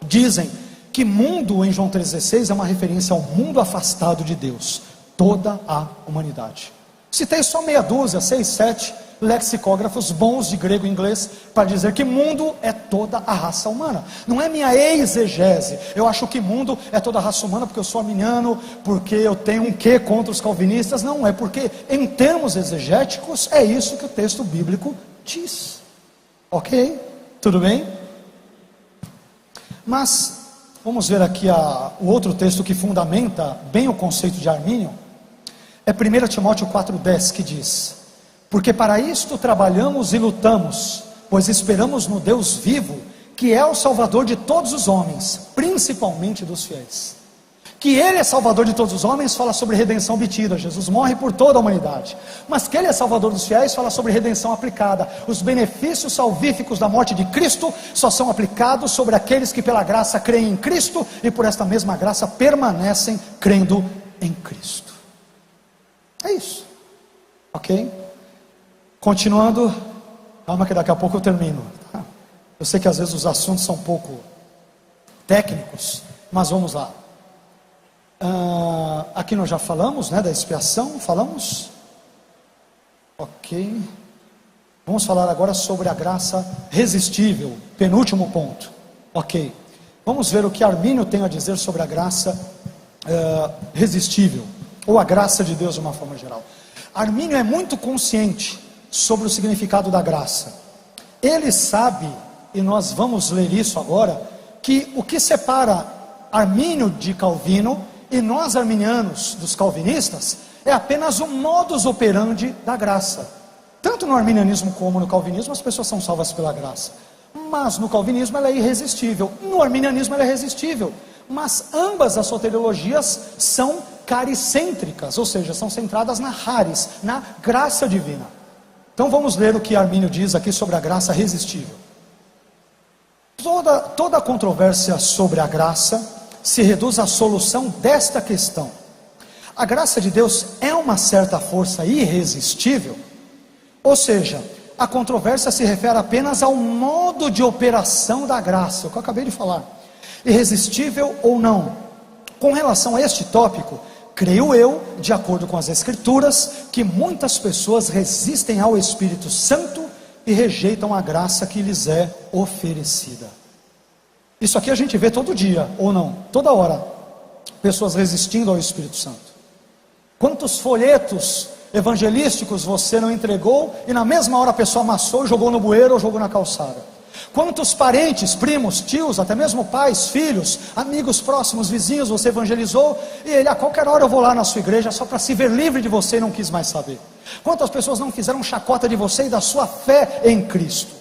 dizem que mundo em João 3,16 é uma referência ao mundo afastado de Deus, toda a humanidade. Citei só meia dúzia, 6, 7 lexicógrafos bons de grego e inglês para dizer que mundo é toda a raça humana. Não é minha exegese, eu acho que mundo é toda a raça humana porque eu sou arminiano, porque eu tenho um quê contra os calvinistas. Não, é porque em termos exegéticos é isso que o texto bíblico diz. Ok? Tudo bem? Mas vamos ver aqui o outro texto que fundamenta bem o conceito de Armínio. É 1 Timóteo 4,10 que diz: porque para isto trabalhamos e lutamos, pois esperamos no Deus vivo, que é o Salvador de todos os homens, principalmente dos fiéis. Que Ele é Salvador de todos os homens fala sobre redenção obtida, Jesus morre por toda a humanidade. Mas que Ele é Salvador dos fiéis fala sobre redenção aplicada. Os benefícios salvíficos da morte de Cristo só são aplicados sobre aqueles que pela graça creem em Cristo e por esta mesma graça permanecem crendo em Cristo. É isso, ok? Continuando, calma que daqui a pouco eu termino. Tá? Eu sei que às vezes os assuntos são um pouco técnicos, mas vamos lá. Aqui nós já falamos, né, da expiação, falamos? Ok. Vamos falar agora sobre a graça resistível, penúltimo ponto. Ok. Vamos ver o que Armínio tem a dizer sobre a graça resistível, ou a graça de Deus de uma forma geral. Armínio é muito consciente sobre o significado da graça. Ele sabe, e nós vamos ler isso agora, que o que separa Armínio de Calvino e nós arminianos dos calvinistas é apenas o modus operandi da graça. Tanto no arminianismo como no calvinismo as pessoas são salvas pela graça, mas no calvinismo ela é irresistível, no arminianismo ela é resistível. Mas ambas as soteriologias são caricêntricas, ou seja, são centradas na charis, na graça divina. Então vamos ler o que Armínio diz aqui sobre a graça resistível. Toda a controvérsia sobre a graça se reduz à solução desta questão: a graça de Deus é uma certa força irresistível? Ou seja, a controvérsia se refere apenas ao modo de operação da graça, o que eu acabei de falar, irresistível ou não. Com relação a este tópico, creio eu, de acordo com as Escrituras, que muitas pessoas resistem ao Espírito Santo e rejeitam a graça que lhes é oferecida. Isso aqui a gente vê todo dia, ou não? Toda hora, pessoas resistindo ao Espírito Santo. Quantos folhetos evangelísticos você não entregou e na mesma hora a pessoa amassou e jogou no bueiro ou jogou na calçada? Quantos parentes, primos, tios, até mesmo pais, filhos, amigos próximos, vizinhos você evangelizou e ele, a qualquer hora eu vou lá na sua igreja só para se ver livre de você e não quis mais saber? Quantas pessoas não fizeram chacota de você e da sua fé em Cristo?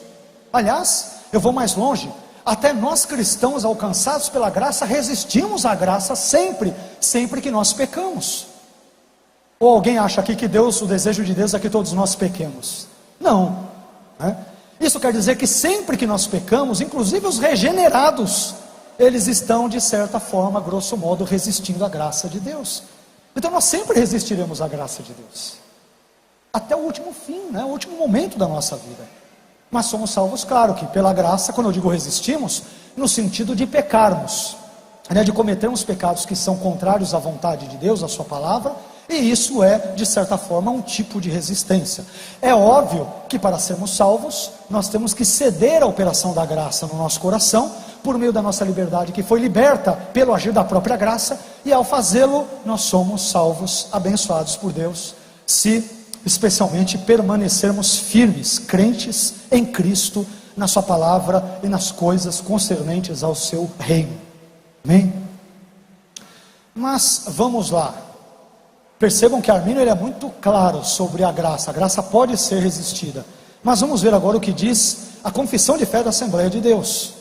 Aliás, eu vou mais longe, até nós cristãos alcançados pela graça resistimos à graça sempre que nós pecamos. Ou alguém acha aqui que Deus, o desejo de Deus é que todos nós pequemos? Não, né? Isso quer dizer que sempre que nós pecamos, inclusive os regenerados, eles estão de certa forma, grosso modo, resistindo à graça de Deus. Então nós sempre resistiremos à graça de Deus, até o último fim, né? O último momento da nossa vida. Mas somos salvos, claro que pela graça, quando eu digo resistimos, no sentido de pecarmos, né? De cometermos pecados que são contrários à vontade de Deus, à sua palavra. E isso é, de certa forma, um tipo de resistência. É óbvio que para sermos salvos, nós temos que ceder à operação da graça no nosso coração, por meio da nossa liberdade que foi liberta pelo agir da própria graça, e ao fazê-lo, nós somos salvos, abençoados por Deus, se especialmente permanecermos firmes, crentes em Cristo, na sua palavra e nas coisas concernentes ao seu reino. Amém? Mas vamos lá. Percebam que Armínio ele é muito claro sobre a graça pode ser resistida, mas vamos ver agora o que diz a confissão de fé da Assembleia de Deus.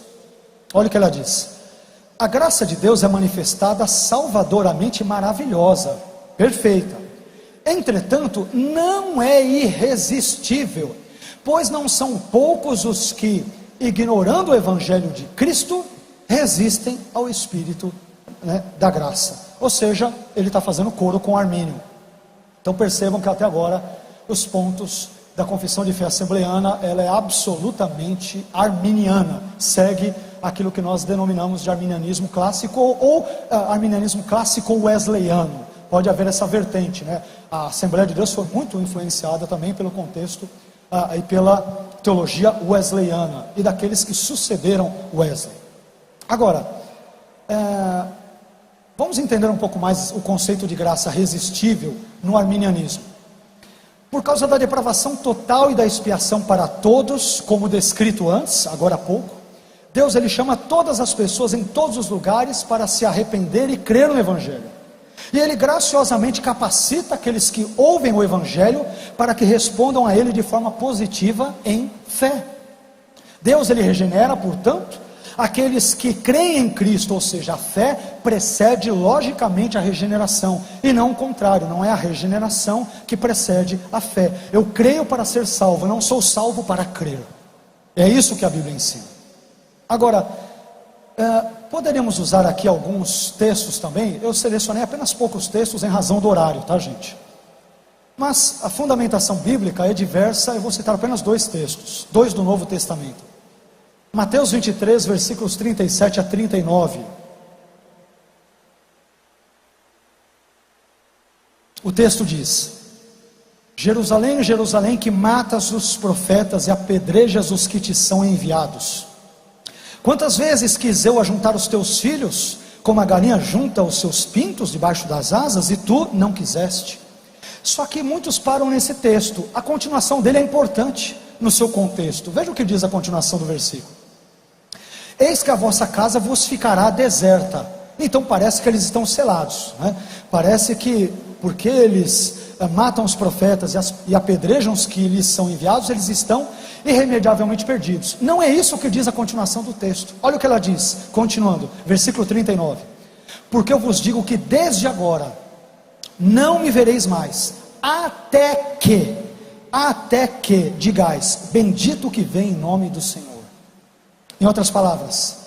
Olha o que ela diz: a graça de Deus é manifestada salvadoramente maravilhosa, perfeita, entretanto não é irresistível, pois não são poucos os que, ignorando o Evangelho de Cristo, resistem ao Espírito, né, da graça. Ou seja, ele está fazendo coro com Armínio. Então percebam que até agora os pontos da confissão de fé assembleana, ela é absolutamente arminiana, segue aquilo que nós denominamos de arminianismo clássico ou arminianismo clássico wesleyano. Pode haver essa vertente, né? A Assembleia de Deus foi muito influenciada também pelo contexto e pela teologia wesleyana e daqueles que sucederam Wesley. Agora, vamos entender um pouco mais o conceito de graça resistível no arminianismo. Por causa da depravação total e da expiação para todos, como descrito antes, agora há pouco, Deus ele chama todas as pessoas em todos os lugares para se arrepender e crer no Evangelho. E Ele graciosamente capacita aqueles que ouvem o Evangelho para que respondam a Ele de forma positiva em fé. Deus ele regenera, portanto, aqueles que creem em Cristo, ou seja, a fé precede logicamente a regeneração, e não o contrário, não é a regeneração que precede a fé. Eu creio para ser salvo, não sou salvo para crer. É isso que a Bíblia ensina. Agora, poderíamos usar aqui alguns textos também. Eu selecionei apenas poucos textos em razão do horário, tá, gente? Mas a fundamentação bíblica é diversa. Eu vou citar apenas dois textos, dois do Novo Testamento. Mateus 23, versículos 37 a 39. O texto diz: Jerusalém, Jerusalém, que matas os profetas e apedrejas os que te são enviados. Quantas vezes quis eu ajuntar os teus filhos, como a galinha junta os seus pintos debaixo das asas, e tu não quiseste. Só que muitos param nesse texto. A continuação dele é importante no seu contexto. Veja o que diz a continuação do versículo. Eis que a vossa casa vos ficará deserta. Então parece que eles estão selados, né? Parece que porque eles matam os profetas e apedrejam os que lhes são enviados, eles estão irremediavelmente perdidos. Não é isso que diz a continuação do texto. Olha o que ela diz, continuando, versículo 39. Porque eu vos digo que desde agora não me vereis mais, até que digais, bendito que vem em nome do Senhor. Em outras palavras,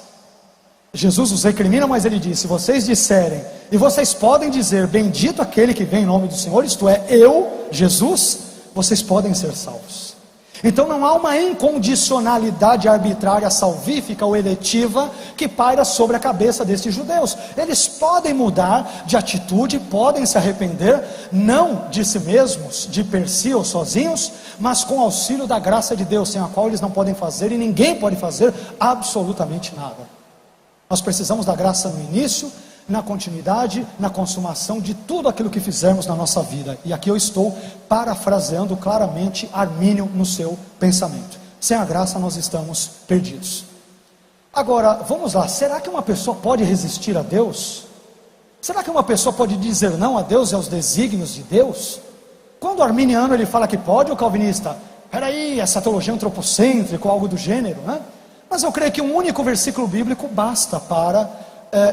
Jesus os recrimina, mas ele diz: se vocês disserem, e vocês podem dizer, bendito aquele que vem em nome do Senhor, isto é, eu, Jesus, vocês podem ser salvos. Então não há uma incondicionalidade arbitrária, salvífica ou eletiva que paira sobre a cabeça destes judeus. Eles podem mudar de atitude, podem se arrepender, não de si mesmos, de per si ou sozinhos, mas com auxílio da graça de Deus, sem a qual eles não podem fazer, e ninguém pode fazer absolutamente nada. Nós precisamos da graça no início, na continuidade, na consumação de tudo aquilo que fizermos na nossa vida. E aqui eu estou parafraseando claramente Armínio no seu pensamento. Sem a graça nós estamos perdidos. Agora, vamos lá, será que uma pessoa pode resistir a Deus? Será que uma pessoa pode dizer não a Deus e aos desígnios de Deus? Quando o arminiano ele fala que pode, o calvinista, peraí, essa teologia antropocêntrica ou algo do gênero, né? Mas eu creio que um único versículo bíblico basta para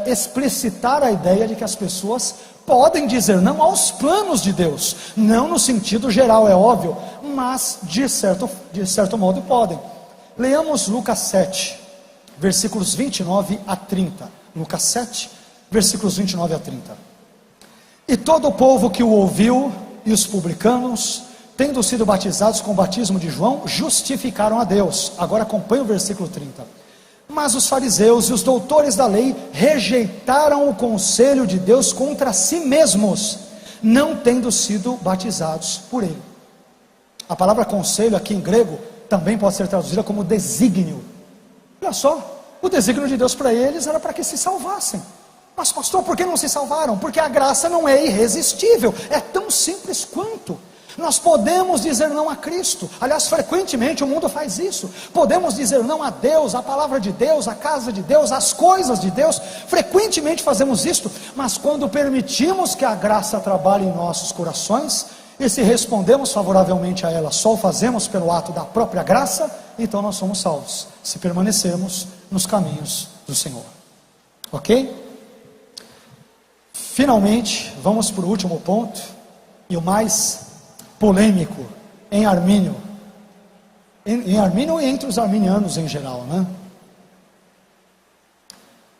explicitar a ideia de que as pessoas podem dizer não aos planos de Deus, não no sentido geral, é óbvio, mas de certo modo podem. Leamos Lucas 7, versículos 29 a 30. Lucas 7, versículos 29 a 30. E todo o povo que o ouviu, e os publicanos, tendo sido batizados com o batismo de João, justificaram a Deus. Agora acompanhe o versículo 30. Mas os fariseus e os doutores da lei rejeitaram o conselho de Deus contra si mesmos, não tendo sido batizados por ele. A palavra conselho aqui em grego também pode ser traduzida como desígnio. Olha só, o desígnio de Deus para eles era para que se salvassem. Mas pastor, por que não se salvaram? Porque a graça não é irresistível, é tão simples quanto. Nós podemos dizer não a Cristo. Aliás, frequentemente o mundo faz isso. Podemos dizer não a Deus, a palavra de Deus, a casa de Deus, as coisas de Deus. Frequentemente fazemos isso. Mas quando permitimos que a graça trabalhe em nossos corações, e se respondemos favoravelmente a ela, só o fazemos pelo ato da própria graça, então nós somos salvos, se permanecermos nos caminhos do Senhor. Ok? Finalmente, vamos para o último ponto, e o mais polêmico em Armínio, em Armínio e entre os arminianos em geral, né?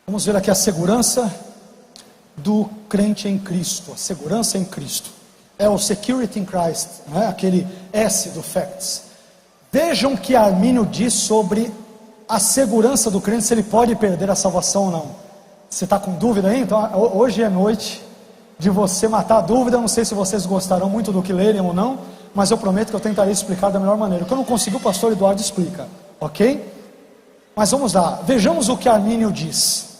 Vamos ver aqui a segurança do crente em Cristo, a segurança em Cristo, é o security in Christ, não é? Aquele S do facts. Vejam o que Armínio diz sobre a segurança do crente, se ele pode perder a salvação ou não. Você está com dúvida aí? Então hoje é noite de você matar a dúvida. Não sei se vocês gostarão muito do que lerem ou não, mas eu prometo que eu tentarei explicar da melhor maneira. O que eu não consegui, o pastor Eduardo explica, ok? Mas vamos lá, vejamos o que Armínio diz.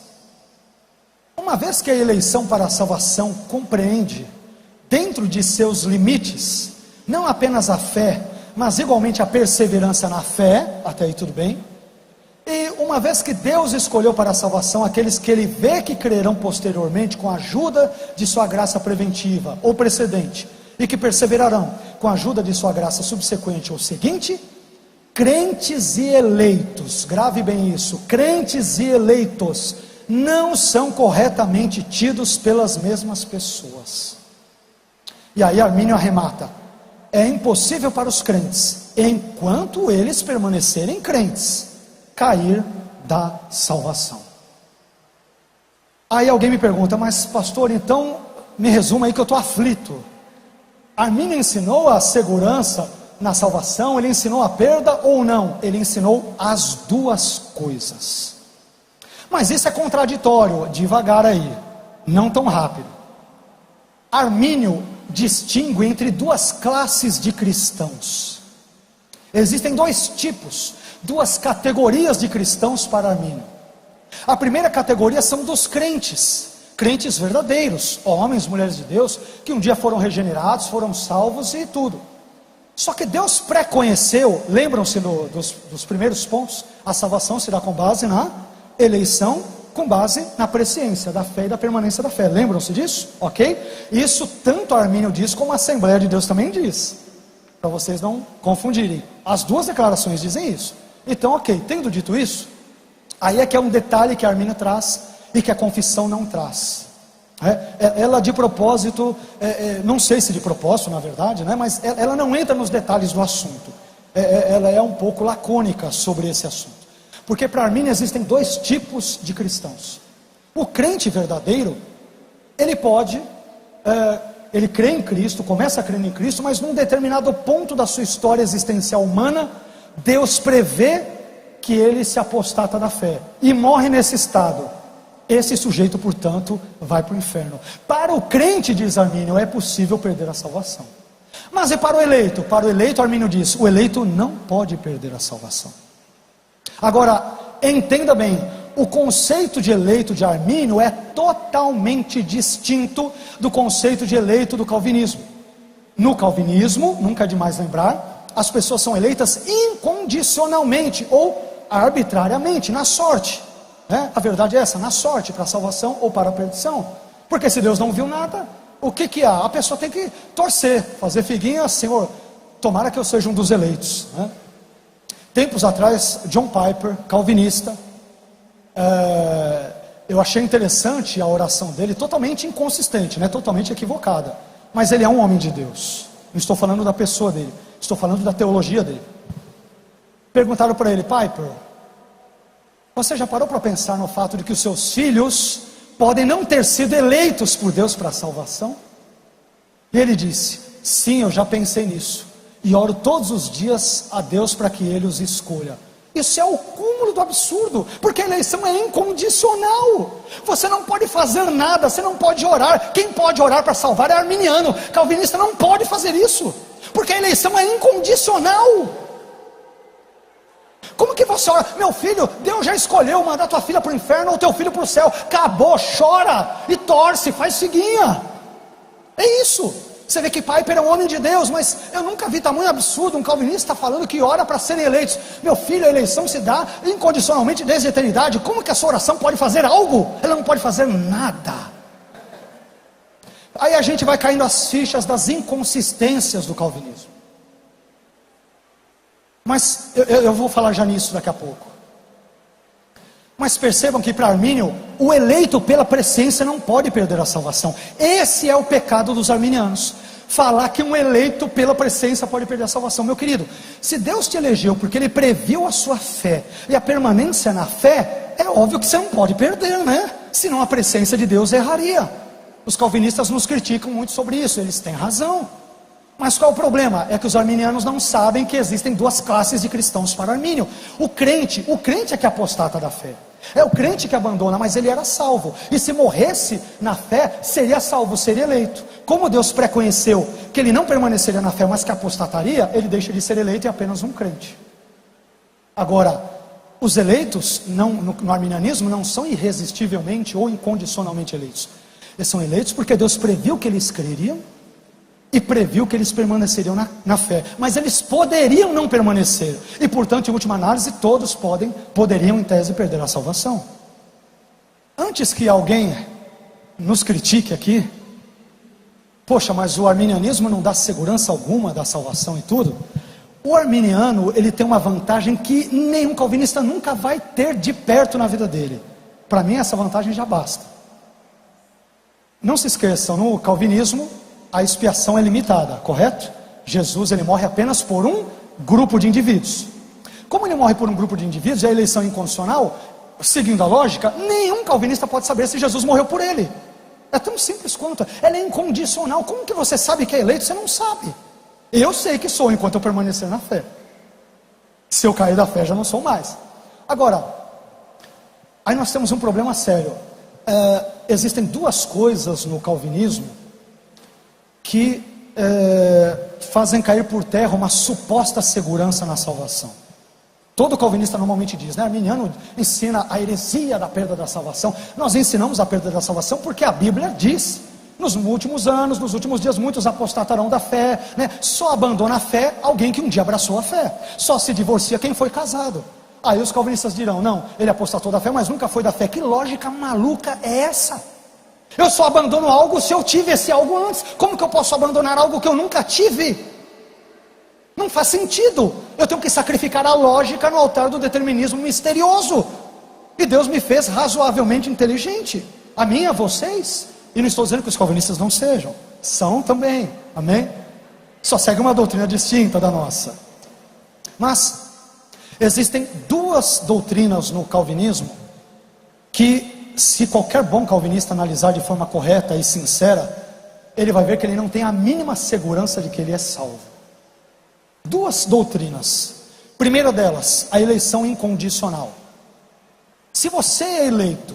Uma vez que a eleição para a salvação compreende, dentro de seus limites, não apenas a fé, mas igualmente a perseverança na fé, até aí tudo bem. E uma vez que Deus escolheu para a salvação aqueles que Ele vê que crerão posteriormente com a ajuda de sua graça preventiva ou precedente, e que perseverarão com a ajuda de sua graça subsequente ou seguinte, crentes e eleitos, grave bem isso, crentes e eleitos não são corretamente tidos pelas mesmas pessoas. E aí Armínio arremata: é impossível para os crentes, enquanto eles permanecerem crentes, cair da salvação. Aí alguém me pergunta: mas pastor, então me resuma aí que eu estou aflito. Armínio ensinou a segurança na salvação, ele ensinou a perda ou não? Ele ensinou as duas coisas. Mas isso é contraditório, devagar aí, não tão rápido. Armínio distingue entre duas classes de cristãos. Existem dois tipos, duas categorias de cristãos para Armínio. A primeira categoria são dos crentes, crentes verdadeiros, homens, mulheres de Deus, que um dia foram regenerados, foram salvos e tudo. Só que Deus pré-conheceu, lembram-se dos primeiros pontos, a salvação se dá com base na eleição, com base na presciência da fé e da permanência da fé. Lembram-se disso? Ok? Isso tanto Armínio diz como a Assembleia de Deus também diz, para vocês não confundirem. As duas declarações dizem isso. Então, ok, tendo dito isso, aí é que é um detalhe que Armínio traz e que a confissão não traz. Ela de propósito, não sei se de propósito na verdade, mas ela não entra nos detalhes do assunto. Ela é um pouco lacônica sobre esse assunto. Porque para Armínio existem dois tipos de cristãos. O crente verdadeiro, ele pode, ele crê em Cristo, começa a crer em Cristo, mas num determinado ponto da sua história existencial humana, Deus prevê que ele se apostata da fé e morre nesse estado. Esse sujeito, portanto, vai para o inferno. Para o crente, diz Armínio, é possível perder a salvação. Mas e para o eleito? Para o eleito, Armínio diz, o eleito não pode perder a salvação. Agora, entenda bem, o conceito de eleito de Armínio é totalmente distinto do conceito de eleito do calvinismo. No calvinismo, nunca é demais lembrar, as pessoas são eleitas incondicionalmente ou arbitrariamente, na sorte. A verdade é essa, na sorte, para a salvação ou para a perdição. Porque se Deus não viu nada, o que há? A pessoa tem que torcer, fazer figuinha, Senhor, tomara que eu seja um dos eleitos. Tempos atrás, John Piper, calvinista, eu achei interessante a oração dele, totalmente inconsistente, totalmente equivocada, mas ele é um homem de Deus. Não estou falando da pessoa dele, estou falando da teologia dele. Perguntaram para ele: Piper, você já parou para pensar no fato de que os seus filhos podem não ter sido eleitos por Deus para a salvação? E ele disse: sim, eu já pensei nisso, e oro todos os dias a Deus para que Ele os escolha. Isso é o cúmulo do absurdo, porque a eleição é incondicional. Você não pode fazer nada, você não pode orar. Quem pode orar para salvar é arminiano. Calvinista não pode fazer isso, porque a eleição é incondicional. Como que você ora? Meu filho, Deus já escolheu mandar tua filha para o inferno ou teu filho para o céu. Acabou, chora e torce, faz figuinha. É isso. Você vê que Piper é um homem de Deus, mas eu nunca vi tamanho absurdo um calvinista falando que ora para serem eleitos. Meu filho, a eleição se dá incondicionalmente desde a eternidade. Como que a sua oração pode fazer algo? Ela não pode fazer nada. Aí a gente vai caindo as fichas das inconsistências do calvinismo. Mas eu vou falar já nisso daqui a pouco. Mas percebam que para Armínio, o eleito pela presciência não pode perder a salvação. Esse é o pecado dos arminianos. Falar que um eleito pela presciência pode perder a salvação. Meu querido, se Deus te elegeu porque Ele previu a sua fé e a permanência na fé, é óbvio que você não pode perder, Senão a presciência de Deus erraria. Os calvinistas nos criticam muito sobre isso, eles têm razão. Mas qual é o problema? É que os arminianos não sabem que existem duas classes de cristãos para Armínio. O crente é que apostata da fé. É o crente que abandona, mas ele era salvo. E se morresse na fé, seria salvo, seria eleito. Como Deus preconheceu que ele não permaneceria na fé, mas que apostataria, ele deixa de ser eleito e é apenas um crente. Agora, os eleitos no arminianismo não são irresistivelmente ou incondicionalmente eleitos. Eles são eleitos porque Deus previu que eles creriam e previu que eles permaneceriam na fé. Mas eles poderiam não permanecer. E portanto, em última análise, todos poderiam em tese perder a salvação. Antes que alguém nos critique aqui, poxa, mas o arminianismo não dá segurança alguma da salvação e tudo. O arminiano, ele tem uma vantagem que nenhum calvinista nunca vai ter de perto na vida dele. Para mim essa vantagem já basta. Não se esqueçam, no calvinismo a expiação é limitada, correto? Jesus, ele morre apenas por um grupo de indivíduos. Como ele morre por um grupo de indivíduos e a eleição é incondicional, seguindo a lógica, nenhum calvinista pode saber se Jesus morreu por ele. É tão simples quanto, ela é incondicional. Como que você sabe que é eleito? Você não sabe. Eu sei que sou enquanto eu permanecer na fé. Se eu cair da fé, já não sou mais. Agora, aí nós temos um problema sério. Existem duas coisas no calvinismo que fazem cair por terra uma suposta segurança na salvação. Todo calvinista normalmente diz, né? Arminiano ensina a heresia da perda da salvação. Nós ensinamos a perda da salvação porque a Bíblia diz. Nos últimos anos, nos últimos dias, muitos apostatarão da fé, né? Só abandona a fé alguém que um dia abraçou a fé. Só se divorcia quem foi casado. Aí os calvinistas dirão, não, ele apostatou da fé, mas nunca foi da fé. Que lógica maluca é essa? Eu só abandono algo se eu tive esse algo antes. Como que eu posso abandonar algo que eu nunca tive? Não faz sentido. Eu tenho que sacrificar a lógica no altar do determinismo misterioso. E Deus me fez razoavelmente inteligente. A mim e a vocês. E não estou dizendo que os calvinistas não sejam. São também. Amém? Só segue uma doutrina distinta da nossa. Mas existem duas doutrinas no calvinismo que, se qualquer bom calvinista analisar de forma correta e sincera, ele vai ver que ele não tem a mínima segurança de que ele é salvo. Duas doutrinas. Primeira delas, a eleição incondicional. Se você é eleito,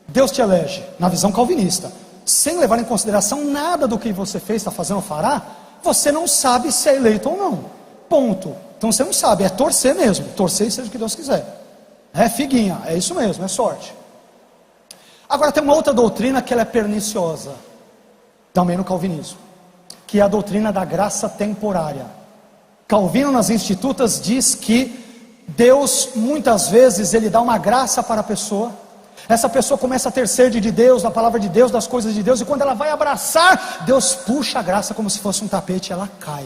Deus te elege, na visão calvinista, sem levar em consideração nada do que você fez, está fazendo ou fará, você não sabe se é eleito ou não. Ponto. Então você não sabe, é torcer mesmo. Torcer e seja o que Deus quiser. É figuinha, é isso mesmo, é sorte. Agora tem uma outra doutrina que ela é perniciosa, também no calvinismo, que é a doutrina da graça temporária. Calvino nas Institutas diz que Deus muitas vezes ele dá uma graça para a pessoa. Essa pessoa começa a ter sede de Deus, da palavra de Deus, das coisas de Deus, e quando ela vai abraçar, Deus puxa a graça como se fosse um tapete e ela cai.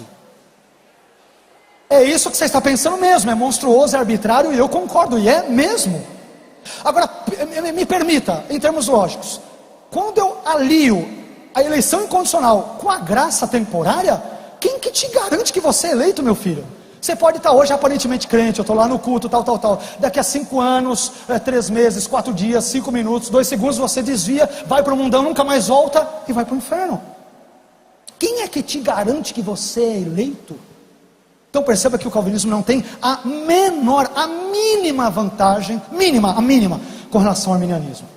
É isso que você está pensando mesmo, é monstruoso, é arbitrário, e eu concordo, e é mesmo. Agora, me permita, em termos lógicos, quando eu alio a eleição incondicional com a graça temporária, quem que te garante que você é eleito, meu filho? Você pode estar hoje aparentemente crente, eu estou lá no culto, tal. Daqui a 5 anos, 3 meses, 4 dias, 5 minutos, 2 segundos, você desvia, vai para o mundão, nunca mais volta e vai para o inferno. Quem é que te garante que você é eleito? Então perceba que o calvinismo não tem a mínima vantagem, a mínima, com relação ao arminianismo.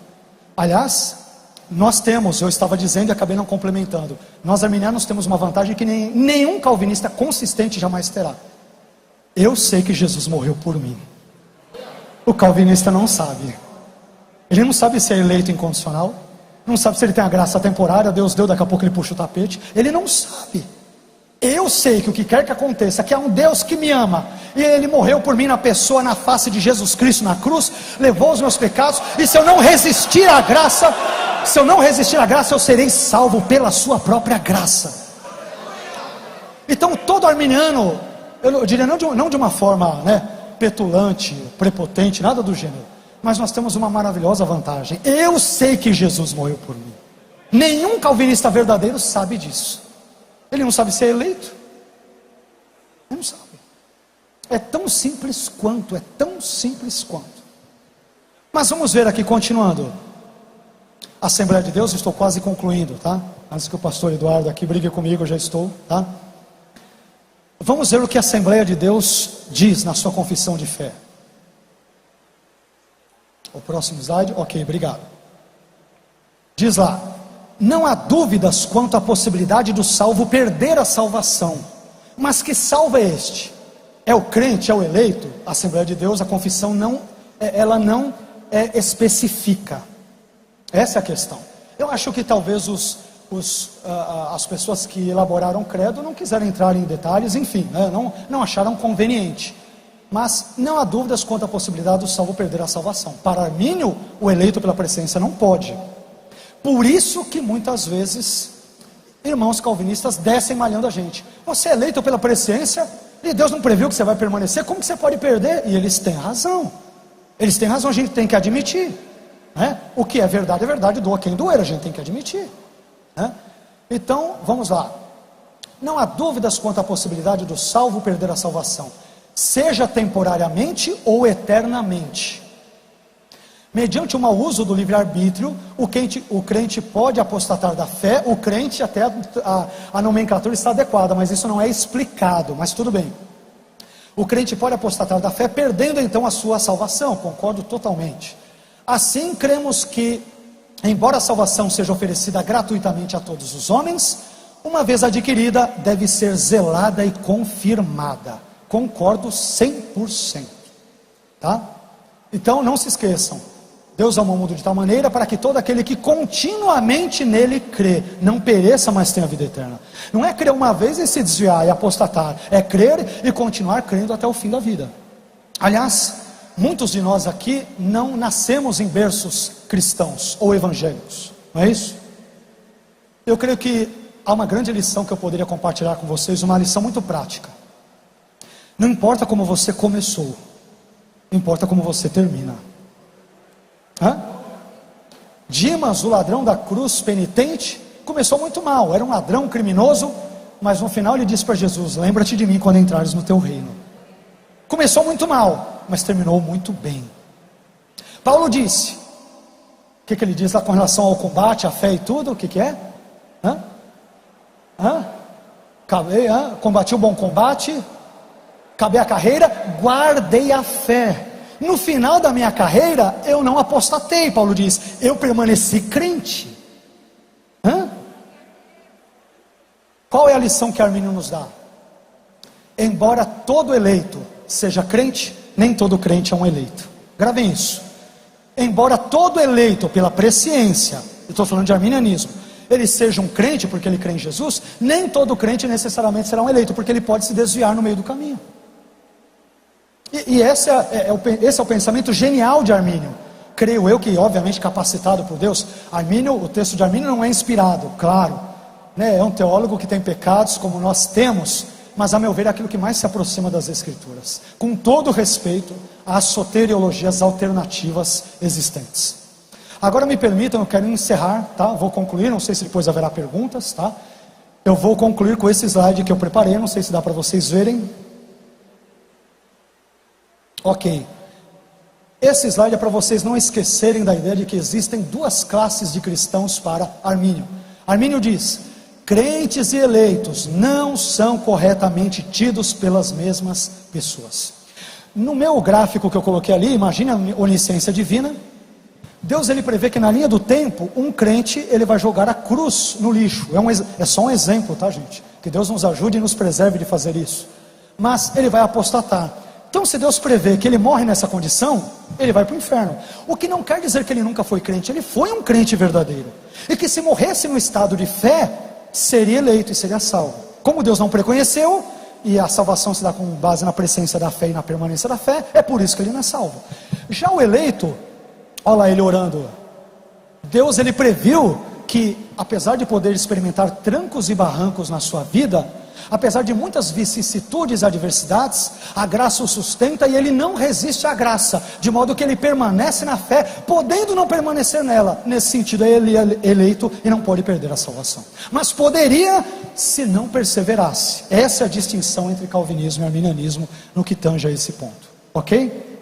Aliás, nós temos, eu estava dizendo e acabei não complementando, nós arminianos temos uma vantagem que nenhum calvinista consistente jamais terá. Eu sei que Jesus morreu por mim. O calvinista não sabe. Ele não sabe se é eleito incondicional, não sabe se ele tem a graça temporária, Deus deu, daqui a pouco ele puxa o tapete. Ele não sabe. Eu sei que o que quer que aconteça, que há um Deus que me ama, e Ele morreu por mim na pessoa, na face de Jesus Cristo na cruz, levou os meus pecados, e se eu não resistir à graça, eu serei salvo pela sua própria graça. Então todo arminiano, eu diria não de uma forma petulante, prepotente, nada do gênero, mas nós temos uma maravilhosa vantagem. Eu sei que Jesus morreu por mim. Nenhum calvinista verdadeiro sabe disso. Ele não sabe se é eleito. Ele não sabe. É tão simples quanto, Mas vamos ver aqui, continuando. Assembleia de Deus, estou quase concluindo, tá? Antes que o pastor Eduardo aqui brigue comigo, eu já estou, tá? Vamos ver o que a Assembleia de Deus diz na sua confissão de fé. O próximo slide, ok, obrigado. Diz lá: não há dúvidas quanto à possibilidade do salvo perder a salvação, mas que salvo é este? É o crente, é o eleito? A Assembleia de Deus, a confissão ela não especifica. Essa é a questão. Eu acho que talvez as pessoas que elaboraram o credo não quiseram entrar em detalhes, enfim, né, não acharam conveniente. Mas não há dúvidas quanto à possibilidade do salvo perder a salvação. Para Armínio, o eleito pela presciência não pode. Por isso que muitas vezes irmãos calvinistas descem malhando a gente. Você é eleito pela presciência e Deus não previu que você vai permanecer, como que você pode perder? E eles têm razão. Eles têm razão, a gente tem que admitir, né? O que é verdade, doa quem doer, a gente tem que admitir, né? Então, vamos lá. Não há dúvidas quanto à possibilidade do salvo perder a salvação, seja temporariamente ou eternamente. Mediante o mau uso do livre-arbítrio, o crente pode apostatar da fé. O crente, até a nomenclatura está adequada, mas isso não é explicado, mas tudo bem. O crente pode apostatar da fé, perdendo então a sua salvação. Concordo totalmente. Assim, cremos que, embora a salvação seja oferecida gratuitamente a todos os homens, uma vez adquirida, deve ser zelada e confirmada. Concordo 100%. Tá? Então, não se esqueçam. Deus amou o mundo de tal maneira para que todo aquele que continuamente nele crê não pereça, mas tenha vida eterna. Não é crer uma vez e se desviar e apostatar, é crer e continuar crendo até o fim da vida. Aliás, muitos de nós aqui não nascemos em berços cristãos ou evangélicos, não é isso? Eu creio que há uma grande lição que eu poderia compartilhar com vocês, uma lição muito prática. Não importa como você começou, importa como você termina. Dimas, o ladrão da cruz penitente, começou muito mal, era um ladrão, um criminoso, mas no final ele disse para Jesus: lembra-te de mim quando entrares no teu reino. Começou muito mal, mas terminou muito bem. Paulo disse, o que ele diz lá com relação ao combate, à fé e tudo, o que é? Combati o bom combate, acabei a carreira, guardei a fé. No final da minha carreira, eu não apostatei, Paulo diz, eu permaneci crente. Qual é a lição que Armínio nos dá? Embora todo eleito seja crente, nem todo crente é um eleito. Gravem isso. Embora todo eleito pela presciência, eu estou falando de arminianismo, ele seja um crente porque ele crê em Jesus, nem todo crente necessariamente será um eleito, porque ele pode se desviar no meio do caminho. E esse é o pensamento genial de Armínio. Creio eu que, obviamente, capacitado por Deus. Armínio, o texto de Armínio não é inspirado, claro, né? É um teólogo que tem pecados como nós temos, mas a meu ver é aquilo que mais se aproxima das Escrituras, com todo respeito às soteriologias alternativas existentes. Agora me permitam, eu quero encerrar, tá? Vou concluir, não sei se depois haverá perguntas, tá? Eu vou concluir com esse slide que eu preparei, não sei se dá para vocês verem. Ok, esse slide é para vocês não esquecerem da ideia de que existem duas classes de cristãos para Armínio. Armínio diz, crentes e eleitos não são corretamente tidos pelas mesmas pessoas. No meu gráfico que eu coloquei ali, imagina a onisciência divina. Deus ele prevê que na linha do tempo, um crente ele vai jogar a cruz no lixo. É só um exemplo, tá, gente? Que Deus nos ajude e nos preserve de fazer isso. Mas ele vai apostatar. Então, se Deus prevê que ele morre nessa condição, ele vai para o inferno. O que não quer dizer que ele nunca foi crente, ele foi um crente verdadeiro. E que se morresse no estado de fé, seria eleito e seria salvo. Como Deus não preconheceu, e a salvação se dá com base na presciência da fé e na permanência da fé, é por isso que ele não é salvo. Já o eleito, olha lá ele orando, Deus ele previu que, apesar de poder experimentar trancos e barrancos na sua vida, apesar de muitas vicissitudes e adversidades, a graça o sustenta e ele não resiste à graça, de modo que ele permanece na fé, podendo não permanecer nela. Nesse sentido, ele é eleito e não pode perder a salvação, mas poderia se não perseverasse. Essa é a distinção entre calvinismo e arminianismo no que tange a esse ponto, ok?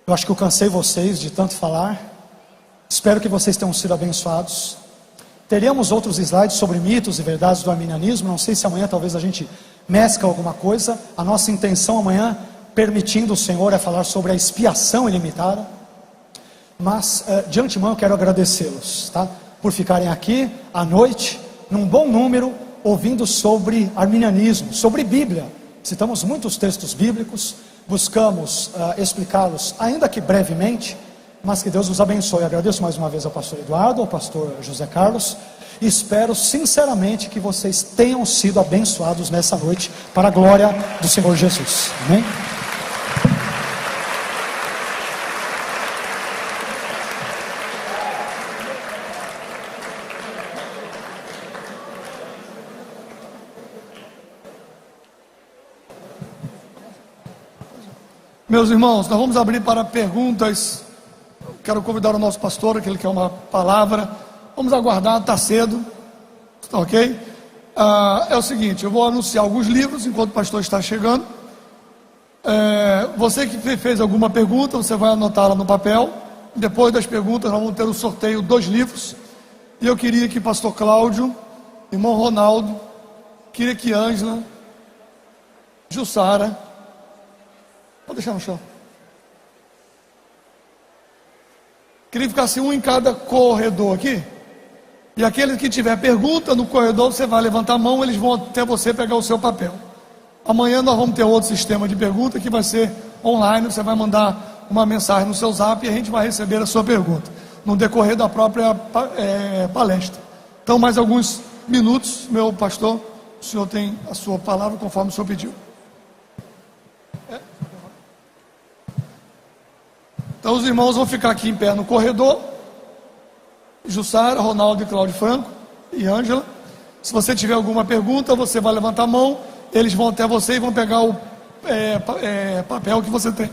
Eu acho que eu cansei vocês de tanto falar, espero que vocês tenham sido abençoados. Teríamos outros slides sobre mitos e verdades do arminianismo, não sei se amanhã talvez a gente mescla alguma coisa. A nossa intenção amanhã, permitindo o Senhor, é falar sobre a expiação ilimitada. Mas de antemão eu quero agradecê-los, tá? Por ficarem aqui à noite, num bom número, ouvindo sobre arminianismo, sobre Bíblia. Citamos muitos textos bíblicos, buscamos explicá-los, ainda que brevemente, mas que Deus os abençoe. Agradeço mais uma vez ao pastor Eduardo, ao pastor José Carlos, e espero sinceramente que vocês tenham sido abençoados nessa noite, para a glória do Senhor Jesus. Amém? Meus irmãos, nós vamos abrir para perguntas. Quero convidar o nosso pastor, que ele quer uma palavra. Vamos aguardar, está cedo. Está ok? É o seguinte, eu vou anunciar alguns livros enquanto o pastor está chegando. Você que fez alguma pergunta, você vai anotá-la no papel. Depois das perguntas, nós vamos ter o sorteio 2 livros. E eu queria que pastor Cláudio, irmão Ronaldo, queria que Ângela, Jussara, pode deixar no chão. Queria que ficasse um em cada corredor aqui. E aquele que tiver pergunta no corredor, você vai levantar a mão, eles vão até você pegar o seu papel. Amanhã nós vamos ter outro sistema de pergunta que vai ser online. Você vai mandar uma mensagem no seu zap e a gente vai receber a sua pergunta no decorrer da própria palestra. Então, mais alguns minutos, meu pastor, o senhor tem a sua palavra conforme o senhor pediu. Então os irmãos vão ficar aqui em pé no corredor. Jussara, Ronaldo e Cláudio Franco e Ângela. Se você tiver alguma pergunta, você vai levantar a mão. Eles vão até você e vão pegar o papel que você tem.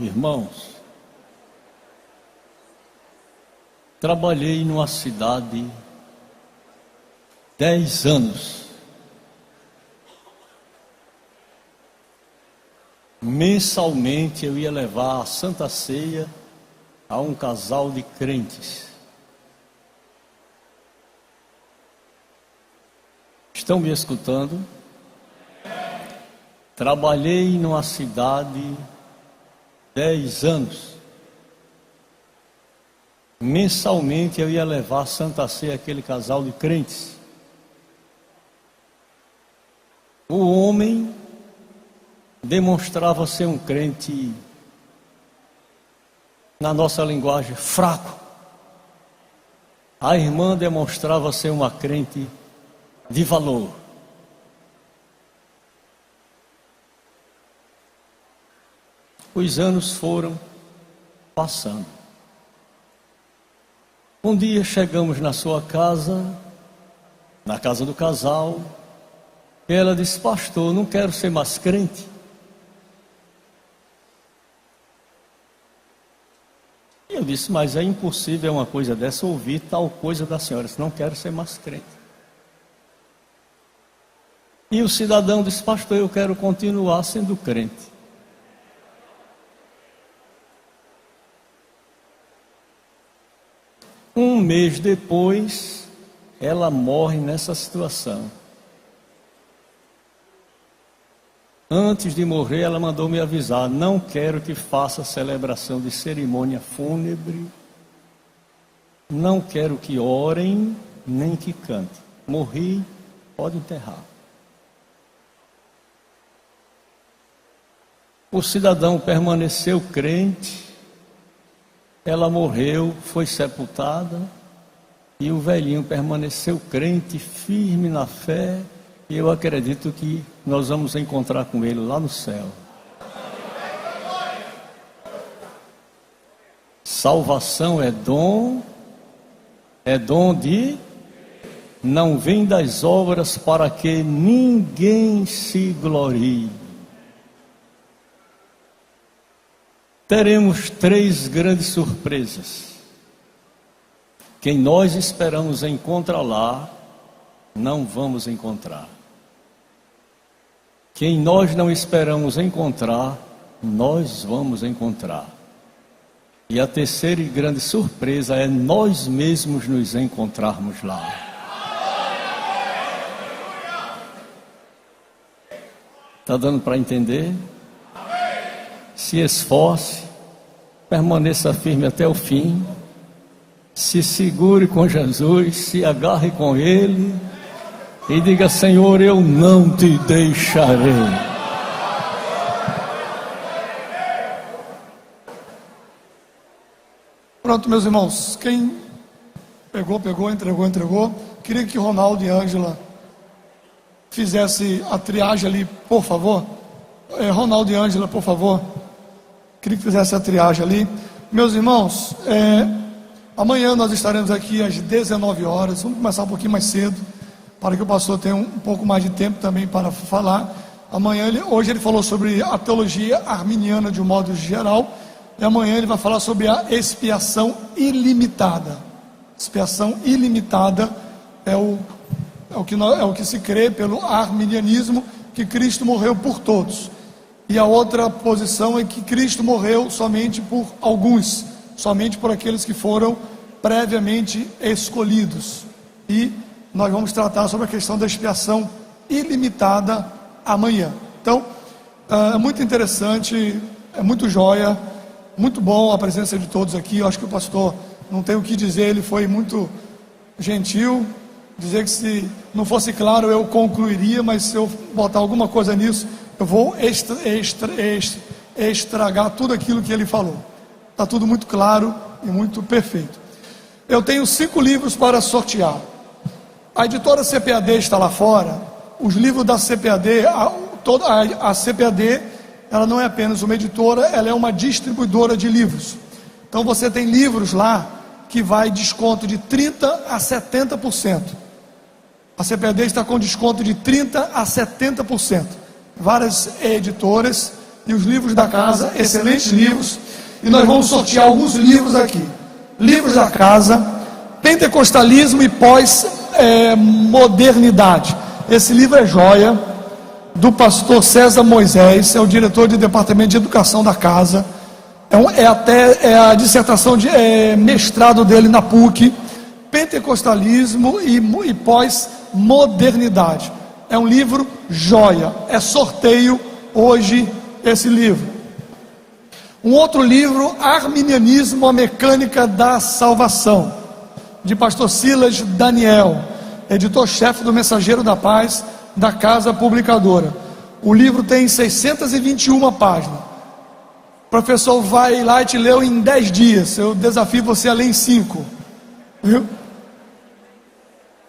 Irmãos, trabalhei numa cidade 10 anos. Mensalmente eu ia levar a Santa Ceia a um casal de crentes. Estão me escutando? Trabalhei numa cidade 10 anos. Mensalmente eu ia levar a Santa Ceia àquele casal de crentes. O homem demonstrava ser um crente, na nossa linguagem, fraco. A irmã demonstrava ser uma crente de valor. Os anos foram passando. Um dia chegamos na sua casa, na casa do casal, e ela disse: pastor, não quero ser mais crente. E eu disse: mas é impossível uma coisa dessa, ouvir tal coisa da senhora. Eu disse: não quero ser mais crente. E o cidadão disse: pastor, eu quero continuar sendo crente. Um mês depois, ela morre nessa situação. Antes de morrer, ela mandou me avisar: não quero que faça celebração de cerimônia fúnebre, não quero que orem, nem que cante. Morri, pode enterrar. O cidadão permaneceu crente, ela morreu, foi sepultada, e o velhinho permaneceu crente, firme na fé. E eu acredito que nós vamos encontrar com ele lá no céu. Salvação é dom de, não vem das obras para que ninguém se glorie. Teremos 3 grandes surpresas. Quem nós esperamos encontrar lá, não vamos encontrar. Quem nós não esperamos encontrar, nós vamos encontrar. E a terceira e grande surpresa é nós mesmos nos encontrarmos lá. Está dando para entender? Se esforce, permaneça firme até o fim, se segure com Jesus, se agarre com Ele e diga: Senhor, eu não te deixarei. Pronto, meus irmãos, quem pegou, entregou. Queria que Ronaldo e Ângela fizesse a triagem ali, por favor. Ronaldo e Ângela, por favor. Queria que fizesse a triagem ali. Meus irmãos, amanhã nós estaremos aqui às 19 horas. Vamos começar um pouquinho mais cedo, para que o pastor tenha um pouco mais de tempo também para falar. Hoje ele falou sobre a teologia arminiana de um modo geral. E amanhã ele vai falar sobre a expiação ilimitada. Expiação ilimitada é o que se crê pelo arminianismo, que Cristo morreu por todos. E a outra posição é que Cristo morreu somente por alguns, somente por aqueles que foram previamente escolhidos. E nós vamos tratar sobre a questão da expiação ilimitada amanhã. Então, é muito interessante, é muito joia. Muito bom a presença de todos aqui. Eu acho que o pastor não tem o que dizer, ele foi muito gentil. Dizer que se não fosse claro eu concluiria, mas se eu botar alguma coisa nisso, eu vou estragar tudo aquilo que ele falou. Está tudo muito claro e muito perfeito. Eu tenho 5 livros para sortear. A editora CPAD está lá fora. Os livros da CPAD, a CPAD, ela não é apenas uma editora, ela é uma distribuidora de livros. Então você tem livros lá que vai desconto de 30% a 70%. A CPAD está com desconto de 30% a 70%. Várias editoras e os livros da casa, excelentes livros. E nós vamos sortear alguns livros aqui. Livros da casa, Pentecostalismo e Pós-Modernidade. Esse livro é joia, do pastor César Moisés, é o diretor de departamento de educação da casa, é a dissertação de mestrado dele na PUC, Pentecostalismo e Pós-Modernidade. É um livro joia, é sorteio hoje esse livro. Um outro livro, Arminianismo, a Mecânica da Salvação, de pastor Silas Daniel, editor-chefe do Mensageiro da Paz, da Casa Publicadora. O livro tem 621 páginas. O professor vai lá e te leu em 10 dias. Eu desafio você a ler em 5. Viu?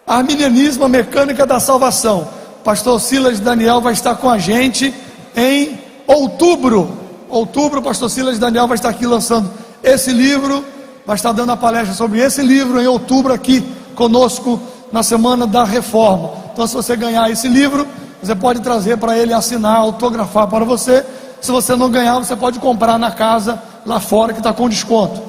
Arminianismo, a Mecânica da Salvação. Pastor Silas Daniel vai estar com a gente em outubro. O pastor Silas Daniel vai estar aqui lançando esse livro. Vai estar dando a palestra sobre esse livro em outubro aqui conosco na Semana da Reforma. Então, se você ganhar esse livro, você pode trazer para ele assinar, autografar para você. Se você não ganhar, você pode comprar na casa lá fora, que está com desconto.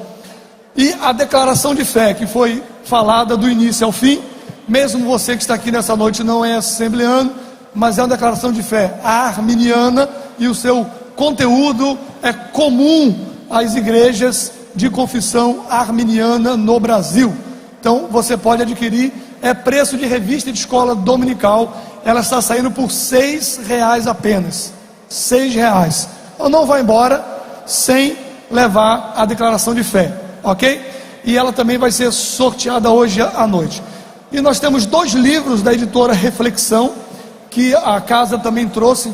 E a declaração de fé, que foi falada do início ao fim, mesmo você que está aqui nessa noite não é assembleano, mas é uma declaração de fé arminiana, e o seu conteúdo é comum às igrejas de confissão arminiana no Brasil. Então, você pode adquirir. É preço de revista de escola dominical. Ela está saindo por R$6 apenas. R$6. Então não vai embora sem levar a declaração de fé, ok? E ela também vai ser sorteada hoje à noite. E nós temos 2 livros da editora Reflexão, que a casa também trouxe.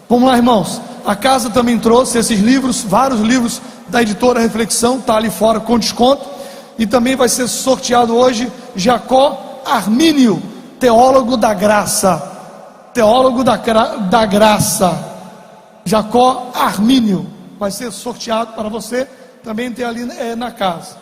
Vamos lá, irmãos. A casa também trouxe esses livros, vários livros da editora Reflexão, está ali fora com desconto. E também vai ser sorteado hoje Jacó Armínio, teólogo da graça. Teólogo da graça. Jacó Armínio vai ser sorteado para você. Também tem ali na casa.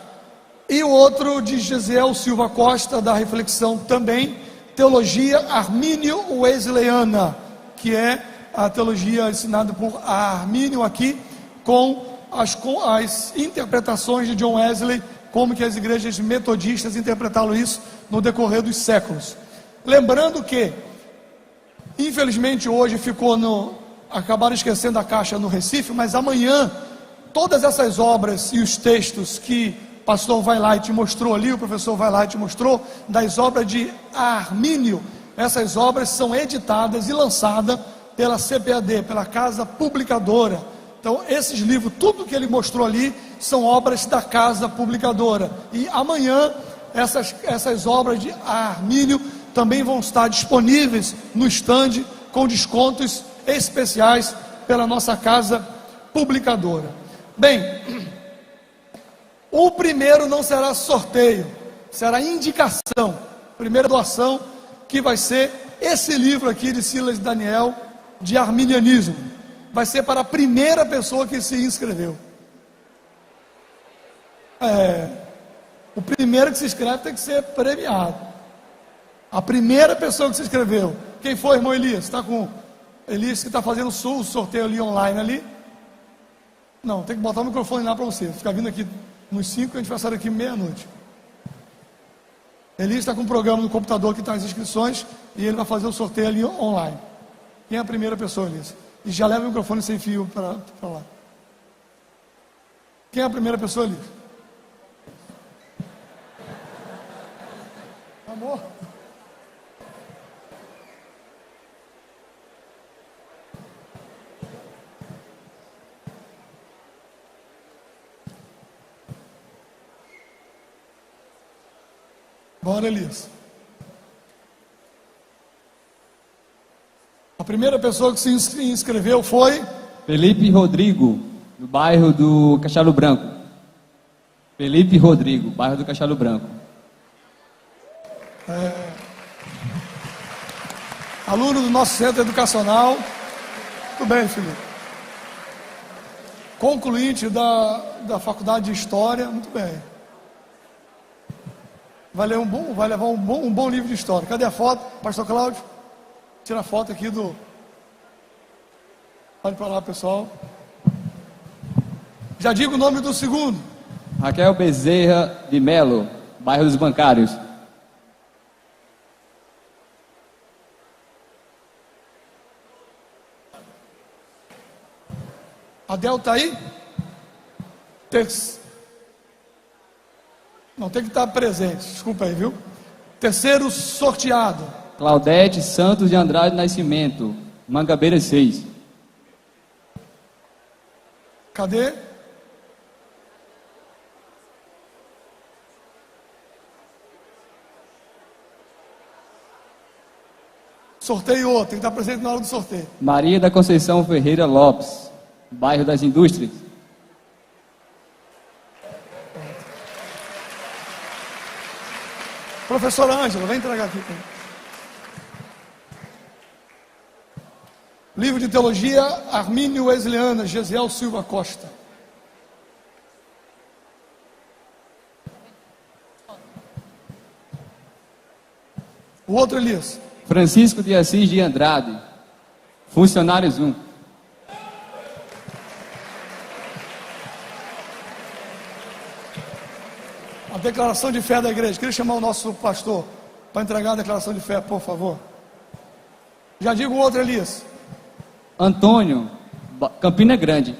E o outro de Gesiel Silva Costa, da Reflexão também, Teologia Armínio Wesleyana, que é a teologia ensinada por Armínio aqui, com as interpretações de John Wesley, como que as igrejas metodistas interpretaram isso no decorrer dos séculos. Lembrando que, infelizmente hoje acabaram esquecendo a caixa no Recife, mas amanhã todas essas obras e os textos que o pastor Vailate mostrou ali, o professor Vailate mostrou, das obras de Armínio, essas obras são editadas e lançadas pela CPAD, pela Casa Publicadora. Então, esses livros, tudo que ele mostrou ali, são obras da Casa Publicadora. E amanhã, essas obras de Armínio também vão estar disponíveis no stand, com descontos especiais pela nossa Casa Publicadora. Bem, o primeiro não será sorteio, será indicação. Primeira doação, que vai ser esse livro aqui de Silas e Daniel, de Arminianismo. Vai ser para a primeira pessoa que se inscreveu. O primeiro que se inscreve tem que ser premiado. A primeira pessoa que se inscreveu. Quem foi, irmão Elias? Está com Elias que está fazendo o sorteio ali online ali? Não, tem que botar o microfone lá para você. Ficar vindo aqui nos 5, a gente vai sair aqui meia-noite. Elias está com um programa no computador que está as inscrições e ele vai fazer o sorteio ali online. Quem é a primeira pessoa, Elias? E já leva o microfone sem fio para lá. Quem é a primeira pessoa, Elias? Amor. Bora, Elias. A primeira pessoa que se inscreveu foi Felipe Rodrigo, do bairro do Castelo Branco. Felipe Rodrigo, bairro do Castelo Branco. Aluno do nosso centro educacional. Tudo bem, Felipe. Concluinte da faculdade de História. Muito bem. Vai levar um bom livro de história. Cadê a foto? Pastor Cláudio? Tira a foto aqui do... Olha para lá, pessoal. Já digo o nome do segundo. Raquel Bezerra de Melo, bairro dos Bancários. Adel está aí? Não, tem que estar presente. Desculpa aí, viu? Terceiro sorteado. Claudete Santos de Andrade Nascimento, Mangabeira 6. Cadê? Sorteio outro, tem que estar presente na hora do sorteio. Maria da Conceição Ferreira Lopes, bairro das Indústrias. Professora Ângela, vem entregar aqui. Livro de Teologia, Armínio Wesleyana, Gesiel Silva Costa. O outro, Elias. Francisco de Assis de Andrade, Funcionários 1. A declaração de fé da igreja. Queria chamar o nosso pastor para entregar a declaração de fé, por favor. Já digo o outro, Elias. Antônio, Campina Grande.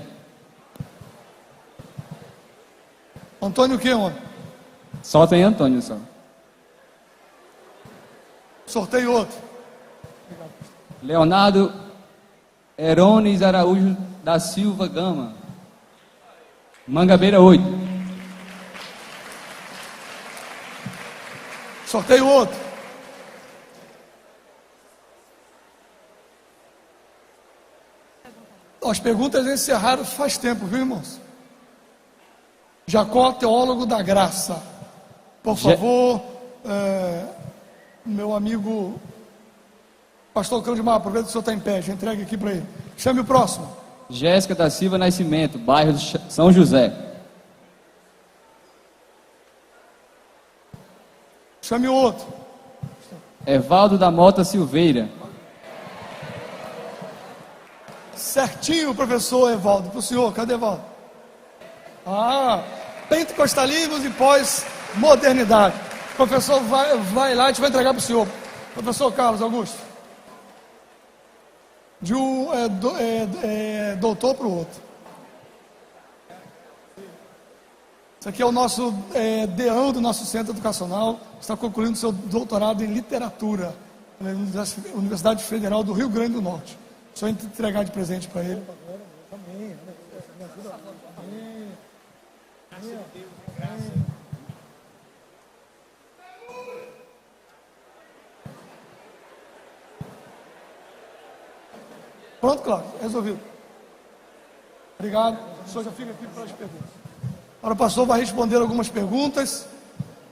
Antônio o que, homem? Só tem Antônio, só. Sorteio outro. Leonardo Herones Araújo da Silva Gama, Mangabeira 8. Sorteio outro. As perguntas encerraram faz tempo, viu, irmãos? Jacó, teólogo da graça. Por favor, meu amigo pastor Cleudimar, aproveita que o senhor está em pé, já entregue aqui para ele. Chame o próximo. Jéssica da Silva Nascimento, bairro de São José. Chame o outro. Evaldo da Mota Silveira. Certinho, professor Evaldo. Para o senhor, cadê Evaldo? Pentecostalismos e pós-modernidade. O professor vai lá e te vai entregar para o senhor. Professor Carlos Augusto. De um doutor para o outro. Isso aqui é o nosso deão do nosso centro educacional, está concluindo seu doutorado em literatura na Universidade Federal do Rio Grande do Norte. Só entregar de presente para ele. Pronto, Cláudio, resolvido. Obrigado. O senhor já fica aqui para as perguntas. Agora o pastor vai responder algumas perguntas.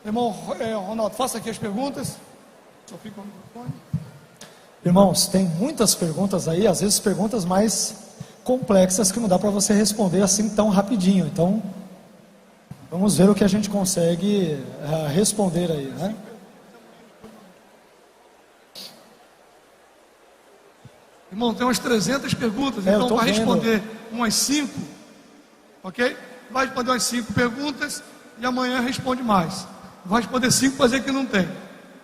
Irmão Ronaldo, faça aqui as perguntas. O senhor fica no microfone. Irmãos, tem muitas perguntas aí, às vezes perguntas mais complexas que não dá para você responder assim tão rapidinho. Então, vamos ver o que a gente consegue responder aí, né? Irmão, tem umas 300 perguntas, então vai responder umas 5, ok? Vai responder umas 5 perguntas e amanhã responde mais. Vai responder 5 para dizer que não tem,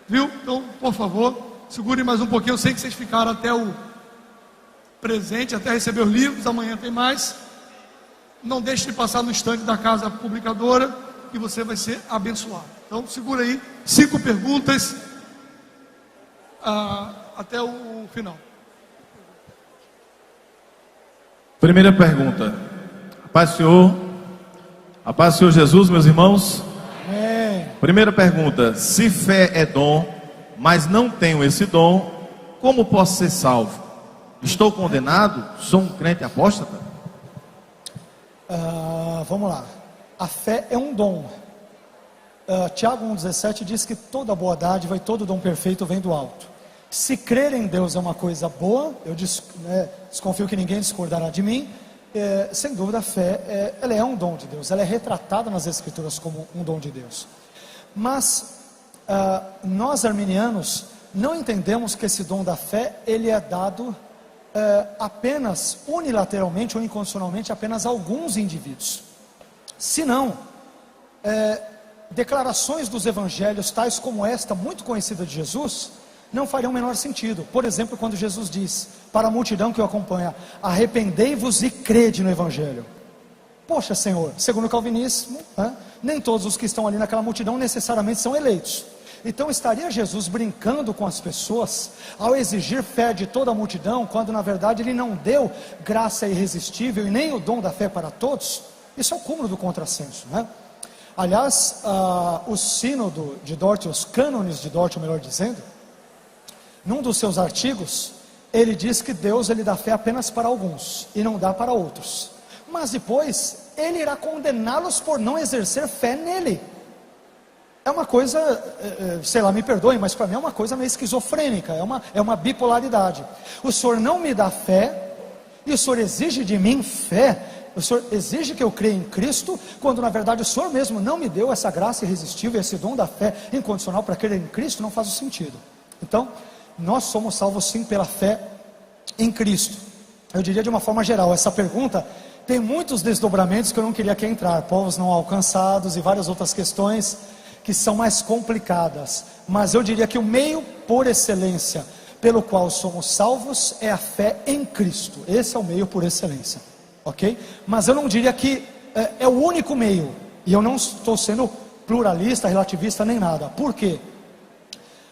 viu? Então, por favor, segure mais um pouquinho. Eu sei que vocês ficaram até o presente, até receber os livros, amanhã tem mais. Não deixe de passar no estande da casa publicadora e você vai ser abençoado. Então, segura aí, 5 perguntas até o final. Primeira pergunta. A paz do Senhor Jesus, meus irmãos. Amém. Primeira pergunta: se fé é dom, mas não tenho esse dom, como posso ser salvo? Estou condenado? Sou um crente apóstata? Vamos lá. A fé é um dom. Tiago 1,17 diz que toda boa dádiva e todo dom perfeito vem do alto. Se crer em Deus é uma coisa boa, eu desconfio que ninguém discordará de mim. Sem dúvida a fé ela é um dom de Deus, ela é retratada nas Escrituras como um dom de Deus. Mas nós arminianos não entendemos que esse dom da fé ele é dado apenas unilateralmente ou incondicionalmente apenas a alguns indivíduos. Se não, declarações dos evangelhos tais como esta muito conhecida de Jesus não fariam o menor sentido. Por exemplo, quando Jesus diz para a multidão que o acompanha: arrependei-vos e crede no Evangelho. Poxa, Senhor, segundo o calvinismo, nem todos os que estão ali naquela multidão necessariamente são eleitos. Então estaria Jesus brincando com as pessoas ao exigir fé de toda a multidão, quando na verdade ele não deu graça irresistível e nem o dom da fé para todos? Isso é o cúmulo do contrassenso, né? Aliás, o sínodo de Dort, os cânones de Dort, melhor dizendo, num dos seus artigos, ele diz que Deus ele dá fé apenas para alguns e não dá para outros. Mas depois, ele irá condená-los por não exercer fé nele. É uma coisa, sei lá, me perdoem, mas para mim é uma coisa meio esquizofrênica, é uma bipolaridade. O Senhor não me dá fé, e o Senhor exige de mim fé. O Senhor exige que eu creia em Cristo, quando na verdade o Senhor mesmo não me deu essa graça irresistível, esse dom da fé incondicional para crer em Cristo. Não faz o sentido. Então, nós somos salvos sim pela fé em Cristo. Eu diria de uma forma geral, essa pergunta tem muitos desdobramentos que eu não queria aqui entrar, povos não alcançados e várias outras questões que são mais complicadas, mas eu diria que o meio por excelência pelo qual somos salvos é a fé em Cristo. Esse é o meio por excelência, ok? Mas eu não diria que é o único meio, e eu não estou sendo pluralista, relativista nem nada. Por quê?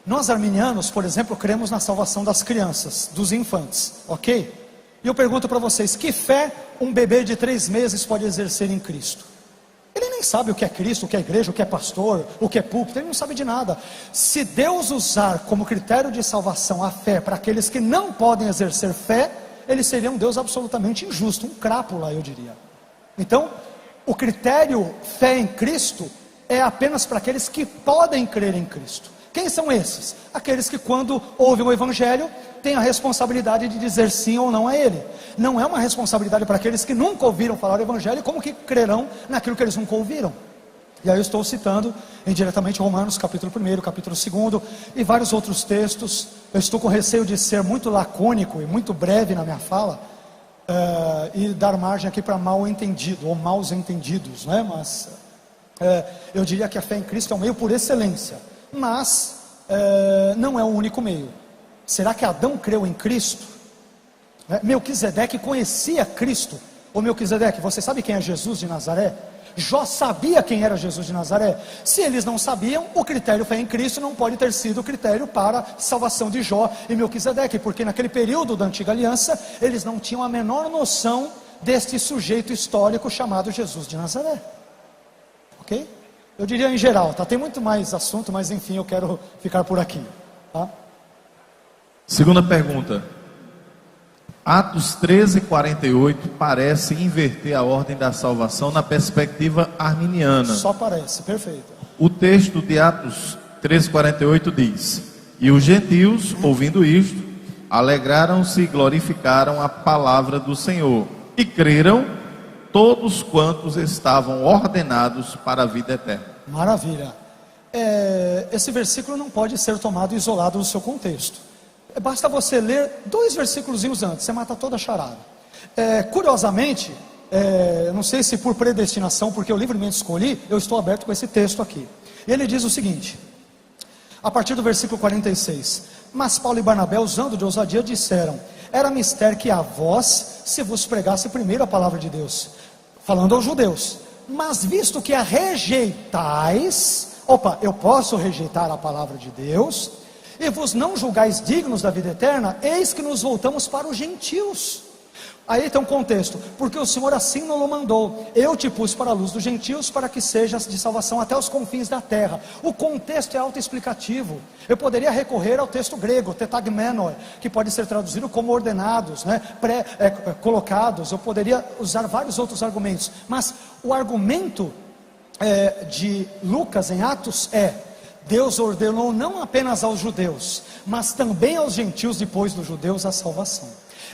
Nós arminianos, por exemplo, cremos na salvação das crianças, dos infantes, ok? E eu pergunto para vocês, que fé um bebê de 3 meses pode exercer em Cristo? Ele nem sabe o que é Cristo, o que é igreja, o que é pastor, o que é púlpito, ele não sabe de nada. Se Deus usar como critério de salvação a fé para aqueles que não podem exercer fé, ele seria um Deus absolutamente injusto, um crápula, eu diria. Então, o critério fé em Cristo é apenas para aqueles que podem crer em Cristo. Quem são esses? Aqueles que quando ouvem o Evangelho, têm a responsabilidade de dizer sim ou não a ele. Não é uma responsabilidade para aqueles que nunca ouviram falar o Evangelho, como que crerão naquilo que eles nunca ouviram. E aí eu estou citando indiretamente Romanos capítulo 1, capítulo 2 e vários outros textos. Eu estou com receio de ser muito lacônico e muito breve na minha fala, e dar margem aqui para mal entendido, ou maus entendidos, né? Mas eu diria que a fé em Cristo é um meio por excelência. Mas não é o único meio. Será que Adão creu em Cristo? Melquisedeque conhecia Cristo. Ô Melquisedeque, você sabe quem é Jesus de Nazaré? Jó sabia quem era Jesus de Nazaré. Se eles não sabiam, o critério fé em Cristo não pode ter sido o critério para a salvação de Jó e Melquisedeque, porque naquele período da antiga aliança, eles não tinham a menor noção deste sujeito histórico chamado Jesus de Nazaré. Ok? Eu diria em geral, tá? Tem muito mais assunto, mas enfim, eu quero ficar por aqui, tá? Segunda pergunta. Atos 13:48 parece inverter a ordem da salvação na perspectiva arminiana. Só parece, perfeito. O texto de Atos 13:48 diz: E os gentios, ouvindo isto, alegraram-se e glorificaram a palavra do Senhor, e creram todos quantos estavam ordenados para a vida eterna. Maravilha. Esse versículo não pode ser tomado isolado do seu contexto. Basta você ler 2 versículos antes, você mata toda a charada. Curiosamente, eu não sei se por predestinação, porque eu livremente escolhi, eu estou aberto com esse texto aqui. Ele diz o seguinte, a partir do versículo 46: Mas Paulo e Barnabé, usando de ousadia, disseram: Era mister que a vós se vos pregasse primeiro a palavra de Deus, falando aos judeus. Mas visto que a rejeitais, eu posso rejeitar a palavra de Deus, e vos não julgais dignos da vida eterna, eis que nos voltamos para os gentios. Aí tem um contexto, porque o Senhor assim nos mandou, eu te pus para a luz dos gentios, para que sejas de salvação até os confins da terra. O contexto é autoexplicativo. Eu poderia recorrer ao texto grego, tetagmenoi, que pode ser traduzido como ordenados, né? Colocados. Eu poderia usar vários outros argumentos, mas o argumento de Lucas em Atos Deus ordenou não apenas aos judeus, mas também aos gentios depois dos judeus a salvação.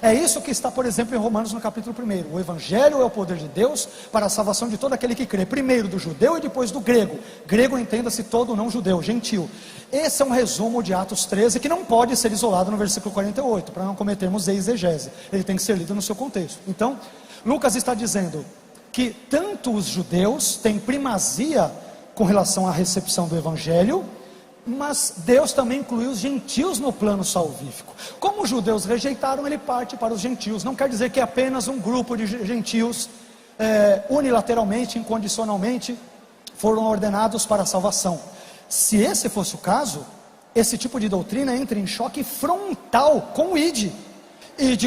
É isso que está, por exemplo, em Romanos no capítulo 1. O Evangelho é o poder de Deus para a salvação de todo aquele que crê, primeiro do judeu e depois do grego. Grego, entenda-se todo não judeu, gentil. Esse é um resumo de Atos 13, que não pode ser isolado no versículo 48, para não cometermos exegese. Ele tem que ser lido no seu contexto. Então, Lucas está dizendo que tanto os judeus têm primazia com relação à recepção do Evangelho, mas Deus também incluiu os gentios no plano salvífico. Como os judeus rejeitaram, ele parte para os gentios. Não quer dizer que é apenas um grupo de gentios unilateralmente, incondicionalmente foram ordenados para a salvação. Se esse fosse o caso, esse tipo de doutrina entra em choque frontal com o ide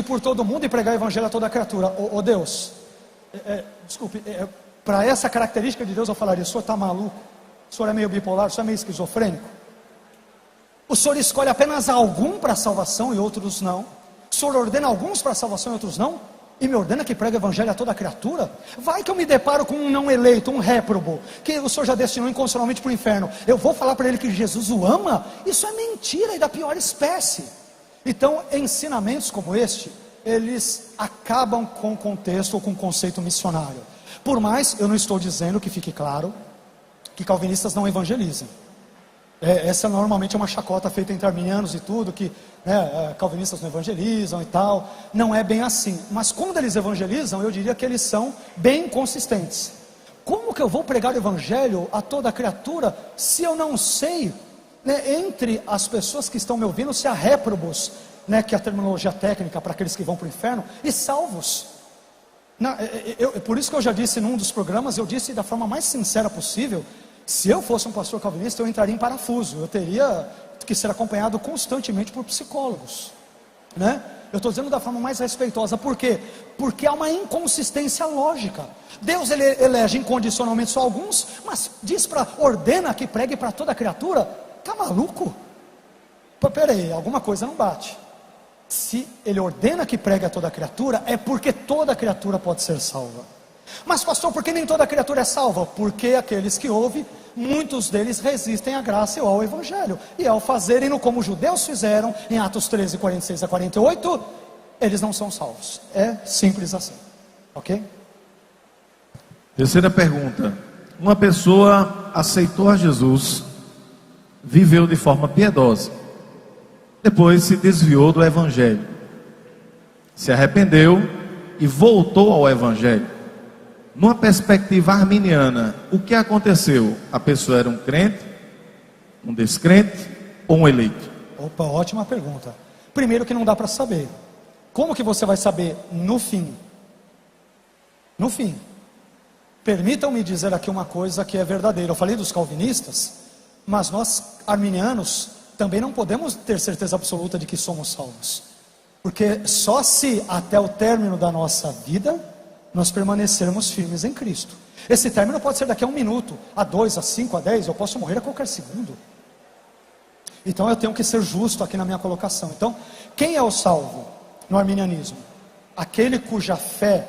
por todo mundo e pregar o evangelho a toda criatura. Deus, desculpe, para essa característica de Deus eu falaria: o senhor está maluco? O senhor é meio bipolar? O senhor é meio esquizofrênico? O Senhor escolhe apenas algum para a salvação e outros não? O Senhor ordena alguns para a salvação e outros não? E me ordena que pregue o evangelho a toda criatura? Vai que eu me deparo com um não eleito, um réprobo, que o Senhor já destinou incondicionalmente para o inferno. Eu vou falar para ele que Jesus o ama? Isso é mentira e da pior espécie. Então, ensinamentos como este, eles acabam com o contexto ou com o conceito missionário. Por mais, eu não estou dizendo, que fique claro, que calvinistas não evangelizam. Essa normalmente é uma chacota feita entre arminianos e tudo, que calvinistas não evangelizam e tal. Não é bem assim. Mas quando eles evangelizam, eu diria que eles são bem consistentes. Como que eu vou pregar o evangelho a toda criatura, se eu não sei, entre as pessoas que estão me ouvindo, se há réprobos, que é a terminologia técnica para aqueles que vão para o inferno, e salvos? Por isso que eu já disse num dos programas, eu disse da forma mais sincera possível: se eu fosse um pastor calvinista, eu entraria em parafuso. Eu teria que ser acompanhado constantemente por psicólogos, Eu estou dizendo da forma mais respeitosa. Por quê? Porque há uma inconsistência lógica. Deus ele elege incondicionalmente só alguns, mas ordena que pregue para toda criatura. Está maluco? Peraí, alguma coisa não bate. Se ele ordena que pregue a toda criatura, é porque toda criatura pode ser salva. Mas pastor, por que nem toda criatura é salva? Porque aqueles que ouvem, muitos deles resistem à graça e ao evangelho, e ao fazerem como os judeus fizeram em Atos 13, 46 a 48, eles não são salvos. É simples assim, ok? Terceira pergunta: uma pessoa aceitou a Jesus, viveu de forma piedosa, depois se desviou do evangelho, se arrependeu e voltou ao evangelho. Numa perspectiva arminiana, o que aconteceu? A pessoa era um crente, um descrente ou um eleito? Opa, ótima pergunta. Primeiro que não dá para saber. Como que você vai saber no fim? No fim. Permitam-me dizer aqui uma coisa que é verdadeira. Eu falei dos calvinistas, mas nós arminianos também não podemos ter certeza absoluta de que somos salvos, porque só se até o término da nossa vida nós permanecermos firmes em Cristo. Esse término pode ser daqui a 1 minuto, a 2, a 5, a 10, eu posso morrer a qualquer segundo. Então eu tenho que ser justo aqui na minha colocação. Então, quem é o salvo no arminianismo? Aquele cuja fé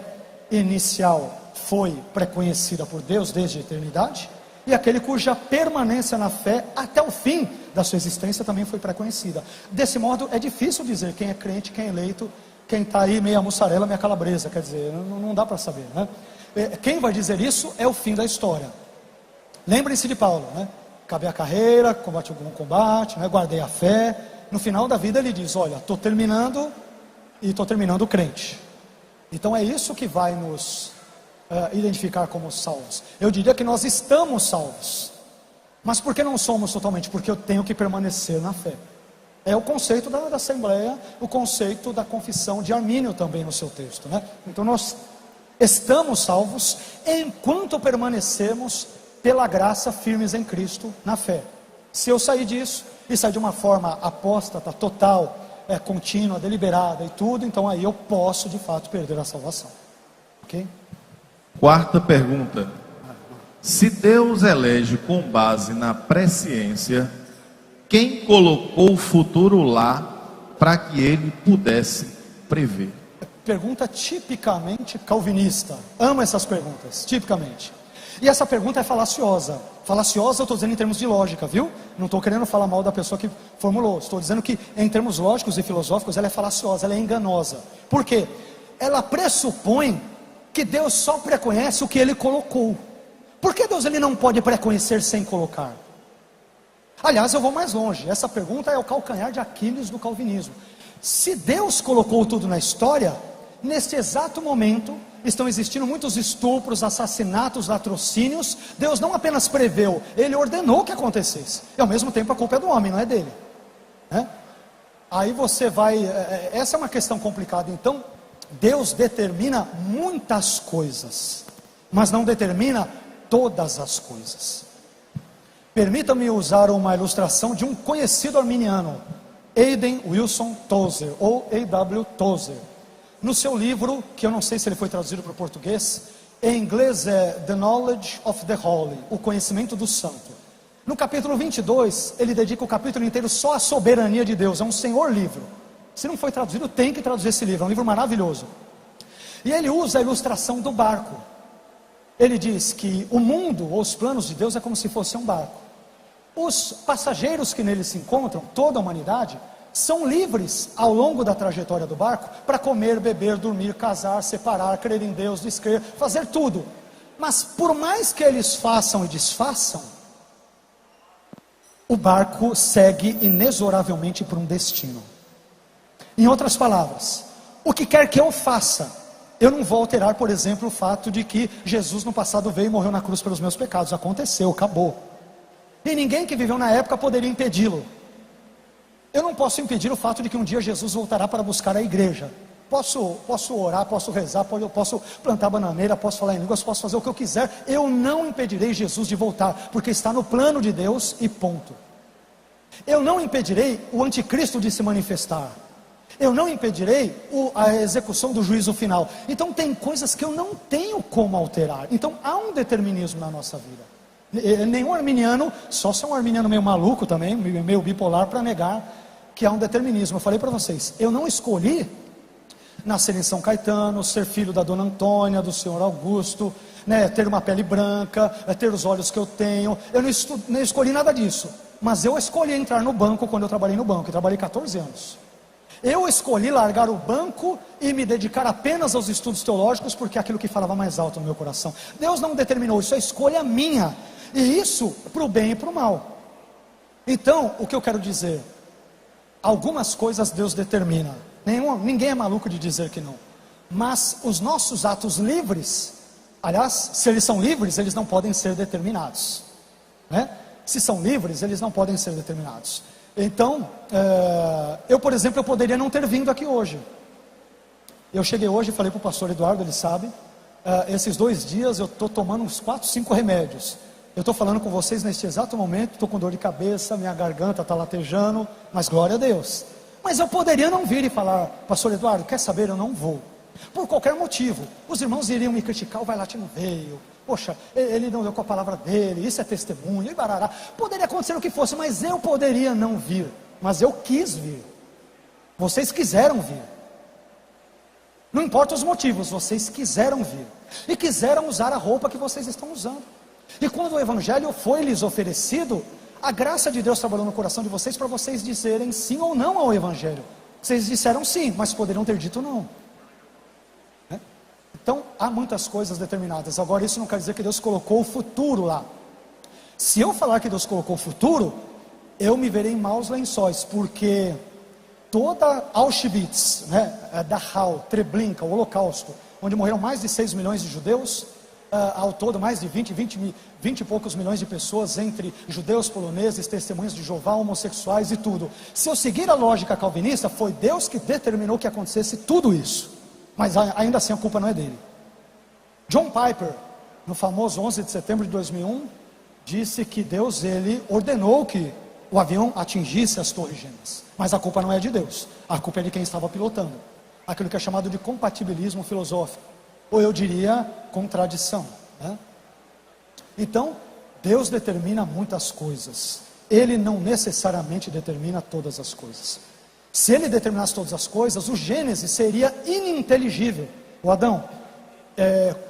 inicial foi pré-conhecida por Deus desde a eternidade, e aquele cuja permanência na fé até o fim da sua existência também foi pré-conhecida. Desse modo é difícil dizer quem é crente, quem é eleito, quem está aí meia mussarela, meia calabresa, quer dizer, não dá para saber, né? Quem vai dizer isso é o fim da história. Lembrem-se de Paulo, né? Acabei a carreira, combati o bom combate, né? Guardei a fé. No final da vida ele diz, olha, estou terminando e estou terminando crente. Então é isso que vai nos identificar como salvos. Eu diria que nós estamos salvos. Mas por que não somos totalmente? Porque eu tenho que permanecer na fé. É o conceito da Assembleia, o conceito da confissão de Armínio também no seu texto, né? Então nós estamos salvos enquanto permanecemos pela graça firmes em Cristo na fé. Se eu sair disso e sair de uma forma apóstata, total, contínua, deliberada e tudo, então aí eu posso de fato perder a salvação. Ok? Quarta pergunta: se Deus elege com base na presciência, quem colocou o futuro lá para que ele pudesse prever? Pergunta tipicamente calvinista. Amo essas perguntas, tipicamente. E essa pergunta é falaciosa. Falaciosa eu estou dizendo em termos de lógica, viu? Não estou querendo falar mal da pessoa que formulou. Estou dizendo que em termos lógicos e filosóficos ela é falaciosa, ela é enganosa. Por quê? Ela pressupõe que Deus só preconhece o que Ele colocou. Por que Deus ele não pode preconhecer sem colocar? Aliás, eu vou mais longe. Essa pergunta é o calcanhar de Aquiles do calvinismo. Se Deus colocou tudo na história, neste exato momento estão existindo muitos estupros, assassinatos, latrocínios. Deus não apenas preveu, Ele ordenou que acontecesse. E ao mesmo tempo a culpa é do homem, não é dele, né? Aí você vai... essa é uma questão complicada. Então Deus determina muitas coisas, mas não determina todas as coisas. Permita-me usar uma ilustração de um conhecido arminiano, Hayden Wilson Tozer, ou A.W. Tozer. No seu livro, que eu não sei se ele foi traduzido para o português, em inglês é The Knowledge of the Holy, o conhecimento do santo. No capítulo 22, ele dedica o capítulo inteiro só à soberania de Deus. É um senhor livro. Se não foi traduzido, tem que traduzir esse livro. É um livro maravilhoso. E ele usa a ilustração do barco. Ele diz que o mundo, ou os planos de Deus, é como se fosse um barco. Os passageiros que nele se encontram, toda a humanidade, são livres ao longo da trajetória do barco para comer, beber, dormir, casar, separar, crer em Deus, descrer, fazer tudo. Mas por mais que eles façam e desfaçam, o barco segue inexoravelmente para um destino. Em outras palavras, o que quer que eu faça, eu não vou alterar, por exemplo, o fato de que Jesus no passado veio e morreu na cruz pelos meus pecados. Aconteceu, acabou. E ninguém que viveu na época poderia impedi-lo. Eu não posso impedir o fato de que um dia Jesus voltará para buscar a igreja. Posso orar, posso rezar, posso plantar bananeira, posso falar em línguas, posso fazer o que eu quiser. Eu não impedirei Jesus de voltar, porque está no plano de Deus e ponto. Eu não impedirei o anticristo de se manifestar. Eu não impedirei a execução do juízo final. Então tem coisas que eu não tenho como alterar. Então há um determinismo na nossa vida. Nenhum arminiano, só se é um arminiano meio maluco também, meio bipolar, para negar que há um determinismo. Eu falei para vocês, eu não escolhi nascer em São Caetano, ser filho da dona Antônia, do senhor Augusto, né, ter uma pele branca, ter os olhos que eu tenho. Eu não escolhi nada disso. Mas eu escolhi entrar no banco quando eu trabalhei no banco. Eu trabalhei 14 anos. Eu escolhi largar o banco e me dedicar apenas aos estudos teológicos, porque é aquilo que falava mais alto no meu coração. Deus não determinou, isso é escolha minha. E isso para o bem e para o mal. Então, o que eu quero dizer? Algumas coisas Deus determina. Ninguém é maluco de dizer que não. Mas os nossos atos livres, aliás, se eles são livres, eles não podem ser determinados, né? Se são livres, eles não podem ser determinados. Então, eu, por exemplo, eu poderia não ter vindo aqui hoje. Eu cheguei hoje e falei para o pastor Eduardo, ele sabe, esses 2 dias eu estou tomando uns 4, 5 remédios. Eu estou falando com vocês neste exato momento, estou com dor de cabeça, minha garganta está latejando, mas glória a Deus. Mas eu poderia não vir e falar, pastor Eduardo, quer saber, eu não vou. Por qualquer motivo. Os irmãos iriam me criticar, o Vailate não veio. Poxa, ele não deu com a palavra dele, isso é testemunho, e barará. Poderia acontecer o que fosse, mas eu poderia não vir. Mas eu quis vir. Vocês quiseram vir. Não importa os motivos, vocês quiseram vir. E quiseram usar a roupa que vocês estão usando. E quando o evangelho foi lhes oferecido, a graça de Deus trabalhou no coração de vocês para vocês dizerem sim ou não ao evangelho. Vocês disseram sim, mas poderiam ter dito não. Então, há muitas coisas determinadas. Agora, isso não quer dizer que Deus colocou o futuro lá. Se eu falar que Deus colocou o futuro, eu me verei em maus lençóis, porque toda Auschwitz, Dachau, Treblinka, o Holocausto, onde morreram mais de 6 milhões de judeus, ao todo mais de 20 e poucos milhões de pessoas, entre judeus, poloneses, testemunhas de Jeová, homossexuais e tudo. Se eu seguir a lógica calvinista, foi Deus que determinou que acontecesse tudo isso. Mas ainda assim a culpa não é dele. John Piper, no famoso 11 de setembro de 2001, disse que Deus, ele ordenou que o avião atingisse as torres gêmeas. Mas a culpa não é de Deus, a culpa é de quem estava pilotando. Aquilo que é chamado de compatibilismo filosófico, ou eu diria, contradição. Então, Deus determina muitas coisas. Ele não necessariamente determina todas as coisas. Se ele determinasse todas as coisas, o Gênesis seria ininteligível. O Adão,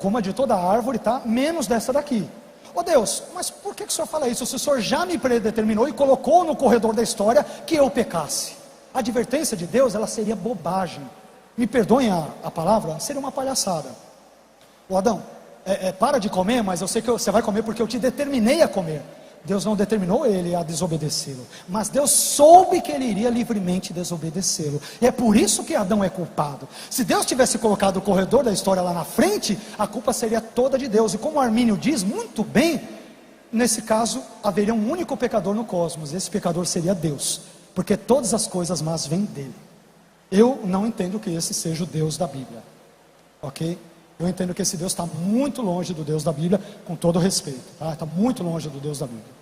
coma de toda a árvore, tá? Menos dessa daqui. Ô Deus, mas por que o Senhor fala isso? Se o Senhor já me predeterminou e colocou no corredor da história que eu pecasse. A advertência de Deus, ela seria bobagem. Me perdoem a palavra, seria uma palhaçada. Ô Adão, para de comer, mas eu sei que você vai comer porque eu te determinei a comer. Deus não determinou ele a desobedecê-lo, mas Deus soube que ele iria livremente desobedecê-lo, e é por isso que Adão é culpado. Se Deus tivesse colocado o corredor da história lá na frente, a culpa seria toda de Deus, e como Armínio diz muito bem, nesse caso, haveria um único pecador no cosmos, esse pecador seria Deus, porque todas as coisas más vêm dele. Eu não entendo que esse seja o Deus da Bíblia, ok? Eu entendo que esse Deus está muito longe do Deus da Bíblia, com todo respeito, tá? Está muito longe do Deus da Bíblia.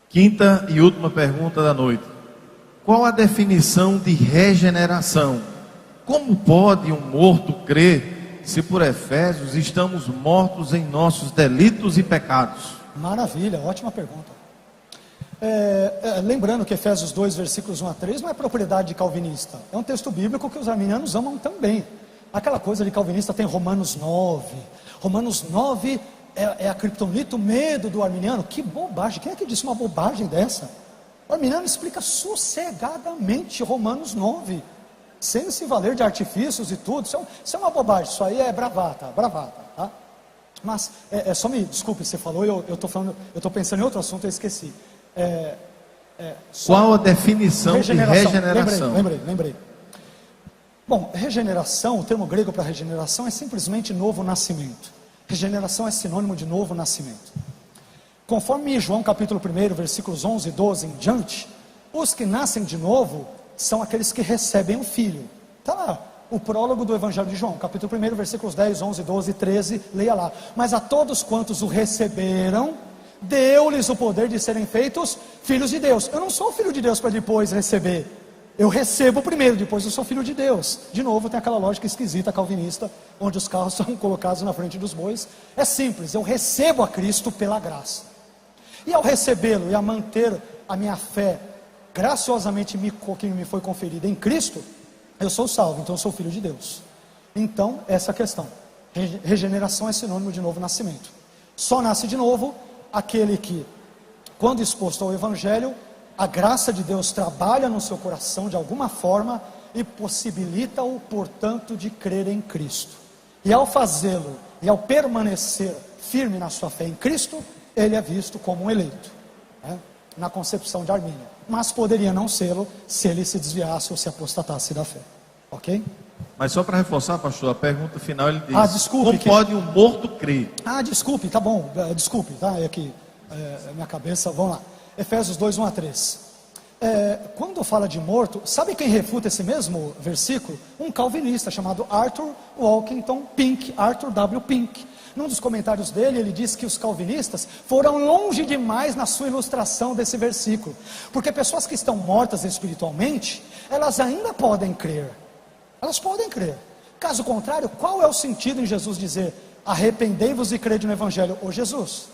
Quinta e última pergunta da noite. Qual a definição de regeneração? Como pode um morto crer, se por Efésios estamos mortos em nossos delitos e pecados? Maravilha, ótima pergunta. Lembrando que Efésios 2, versículos 1 a 3 não é propriedade calvinista, é um texto bíblico que os arminianos amam também. Aquela coisa de calvinista tem Romanos 9. Romanos 9 é a criptonita, o medo do arminiano. Que bobagem, quem é que disse uma bobagem dessa? O arminiano explica sossegadamente Romanos 9, sem se valer de artifícios e tudo. Isso é uma bobagem, isso aí é bravata, tá? Mas, só me desculpe, você falou, eu estou pensando em outro assunto, eu esqueci. Qual a definição de regeneração? Lembrei. Bom, regeneração, o termo grego para regeneração é simplesmente novo nascimento. Regeneração é sinônimo de novo nascimento. Conforme João capítulo 1, versículos 11 e 12 em diante, os que nascem de novo são aqueles que recebem o Filho. Está lá, o prólogo do Evangelho de João, capítulo 1, versículos 10, 11, 12 e 13, leia lá. Mas a todos quantos o receberam, deu-lhes o poder de serem feitos filhos de Deus. Eu não sou filho de Deus para depois receber. Eu recebo primeiro, depois eu sou filho de Deus. De novo tem aquela lógica esquisita calvinista, onde os carros são colocados na frente dos bois. É simples, eu recebo a Cristo pela graça. E ao recebê-lo e a manter a minha fé graciosamente que me foi conferida em Cristo, eu sou salvo, então eu sou filho de Deus. Então, essa é a questão. Regeneração é sinônimo de novo nascimento. Só nasce de novo aquele que, quando exposto ao Evangelho, a graça de Deus trabalha no seu coração de alguma forma e possibilita-o, portanto, de crer em Cristo. E ao fazê-lo, e ao permanecer firme na sua fé em Cristo, ele é visto como um eleito, na concepção de Armínio. Mas poderia não sê-lo se ele se desviasse ou se apostatasse da fé. Ok? Mas só para reforçar, pastor, a pergunta final ele diz: desculpe, como pode um morto crer? Desculpe, tá bom, desculpe, tá? É que minha cabeça, vamos lá. Efésios 2, 1 a 3. quando fala de morto, sabe quem refuta esse mesmo versículo? Um calvinista chamado Arthur Walkington Pink, Arthur W. Pink. Num dos comentários dele, ele diz que os calvinistas foram longe demais na sua ilustração desse versículo. Porque pessoas que estão mortas espiritualmente, elas ainda podem crer. Elas podem crer. Caso contrário, qual é o sentido em Jesus dizer: arrependei-vos e crede no Evangelho? Ô Jesus,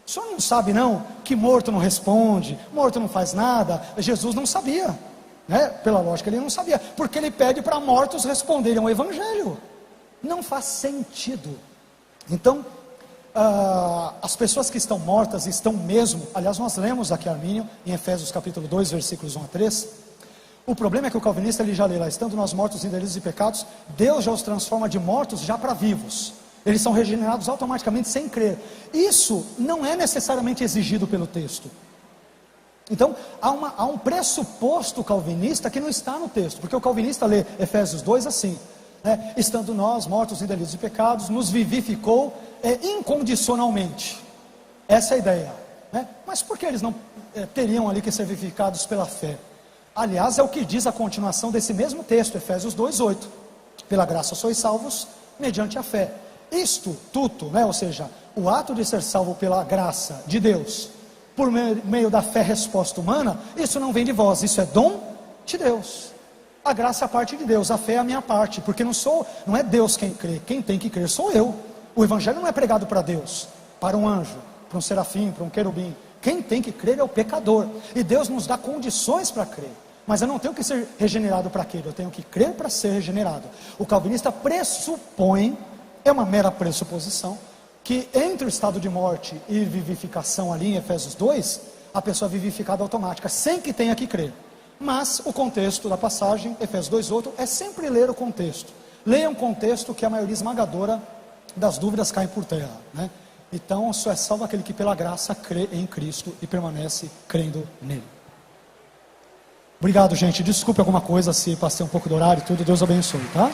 o senhor não sabe não que morto não responde, morto não faz nada? Jesus não sabia, né? Pela lógica ele não sabia, porque ele pede para mortos responderem ao Evangelho. Não faz sentido. Então, as pessoas que estão mortas estão mesmo, aliás nós lemos aqui Armínio, em Efésios capítulo 2, versículos 1 a 3, o problema é que o calvinista ele já lê lá: estando nós mortos em delitos e pecados, Deus já os transforma de mortos já para vivos. Eles são regenerados automaticamente sem crer. Isso não é necessariamente exigido pelo texto. Então, há um pressuposto calvinista que não está no texto, porque o calvinista lê Efésios 2 assim, né? Estando nós mortos em delitos e pecados, nos vivificou incondicionalmente. Essa é a ideia, né? Mas por que eles não teriam ali que ser vivificados pela fé? Aliás, é o que diz a continuação desse mesmo texto, Efésios 2:8. Pela graça sois salvos, mediante a fé. Isto, tudo, né? Ou seja, o ato de ser salvo pela graça de Deus, por meio da fé resposta humana, isso não vem de vós, isso é dom de Deus. A graça é a parte de Deus, a fé é a minha parte, porque não é Deus quem crê, quem tem que crer sou eu. O Evangelho não é pregado para Deus, para um anjo, para um serafim, para um querubim. Quem tem que crer é o pecador, e Deus nos dá condições para crer. Mas eu não tenho que ser regenerado para crer, eu tenho que crer para ser regenerado. O calvinista pressupõe, é uma mera pressuposição, que entre o estado de morte e vivificação ali em Efésios 2, a pessoa é vivificada automática, sem que tenha que crer. Mas o contexto da passagem, Efésios 2:8, é sempre ler o contexto. Leia um contexto que a maioria esmagadora das dúvidas cai por terra, né? Então só é salvo aquele que pela graça crê em Cristo e permanece crendo nele. Obrigado, gente. Desculpe alguma coisa se passei um pouco do horário e tudo. Deus abençoe, tá?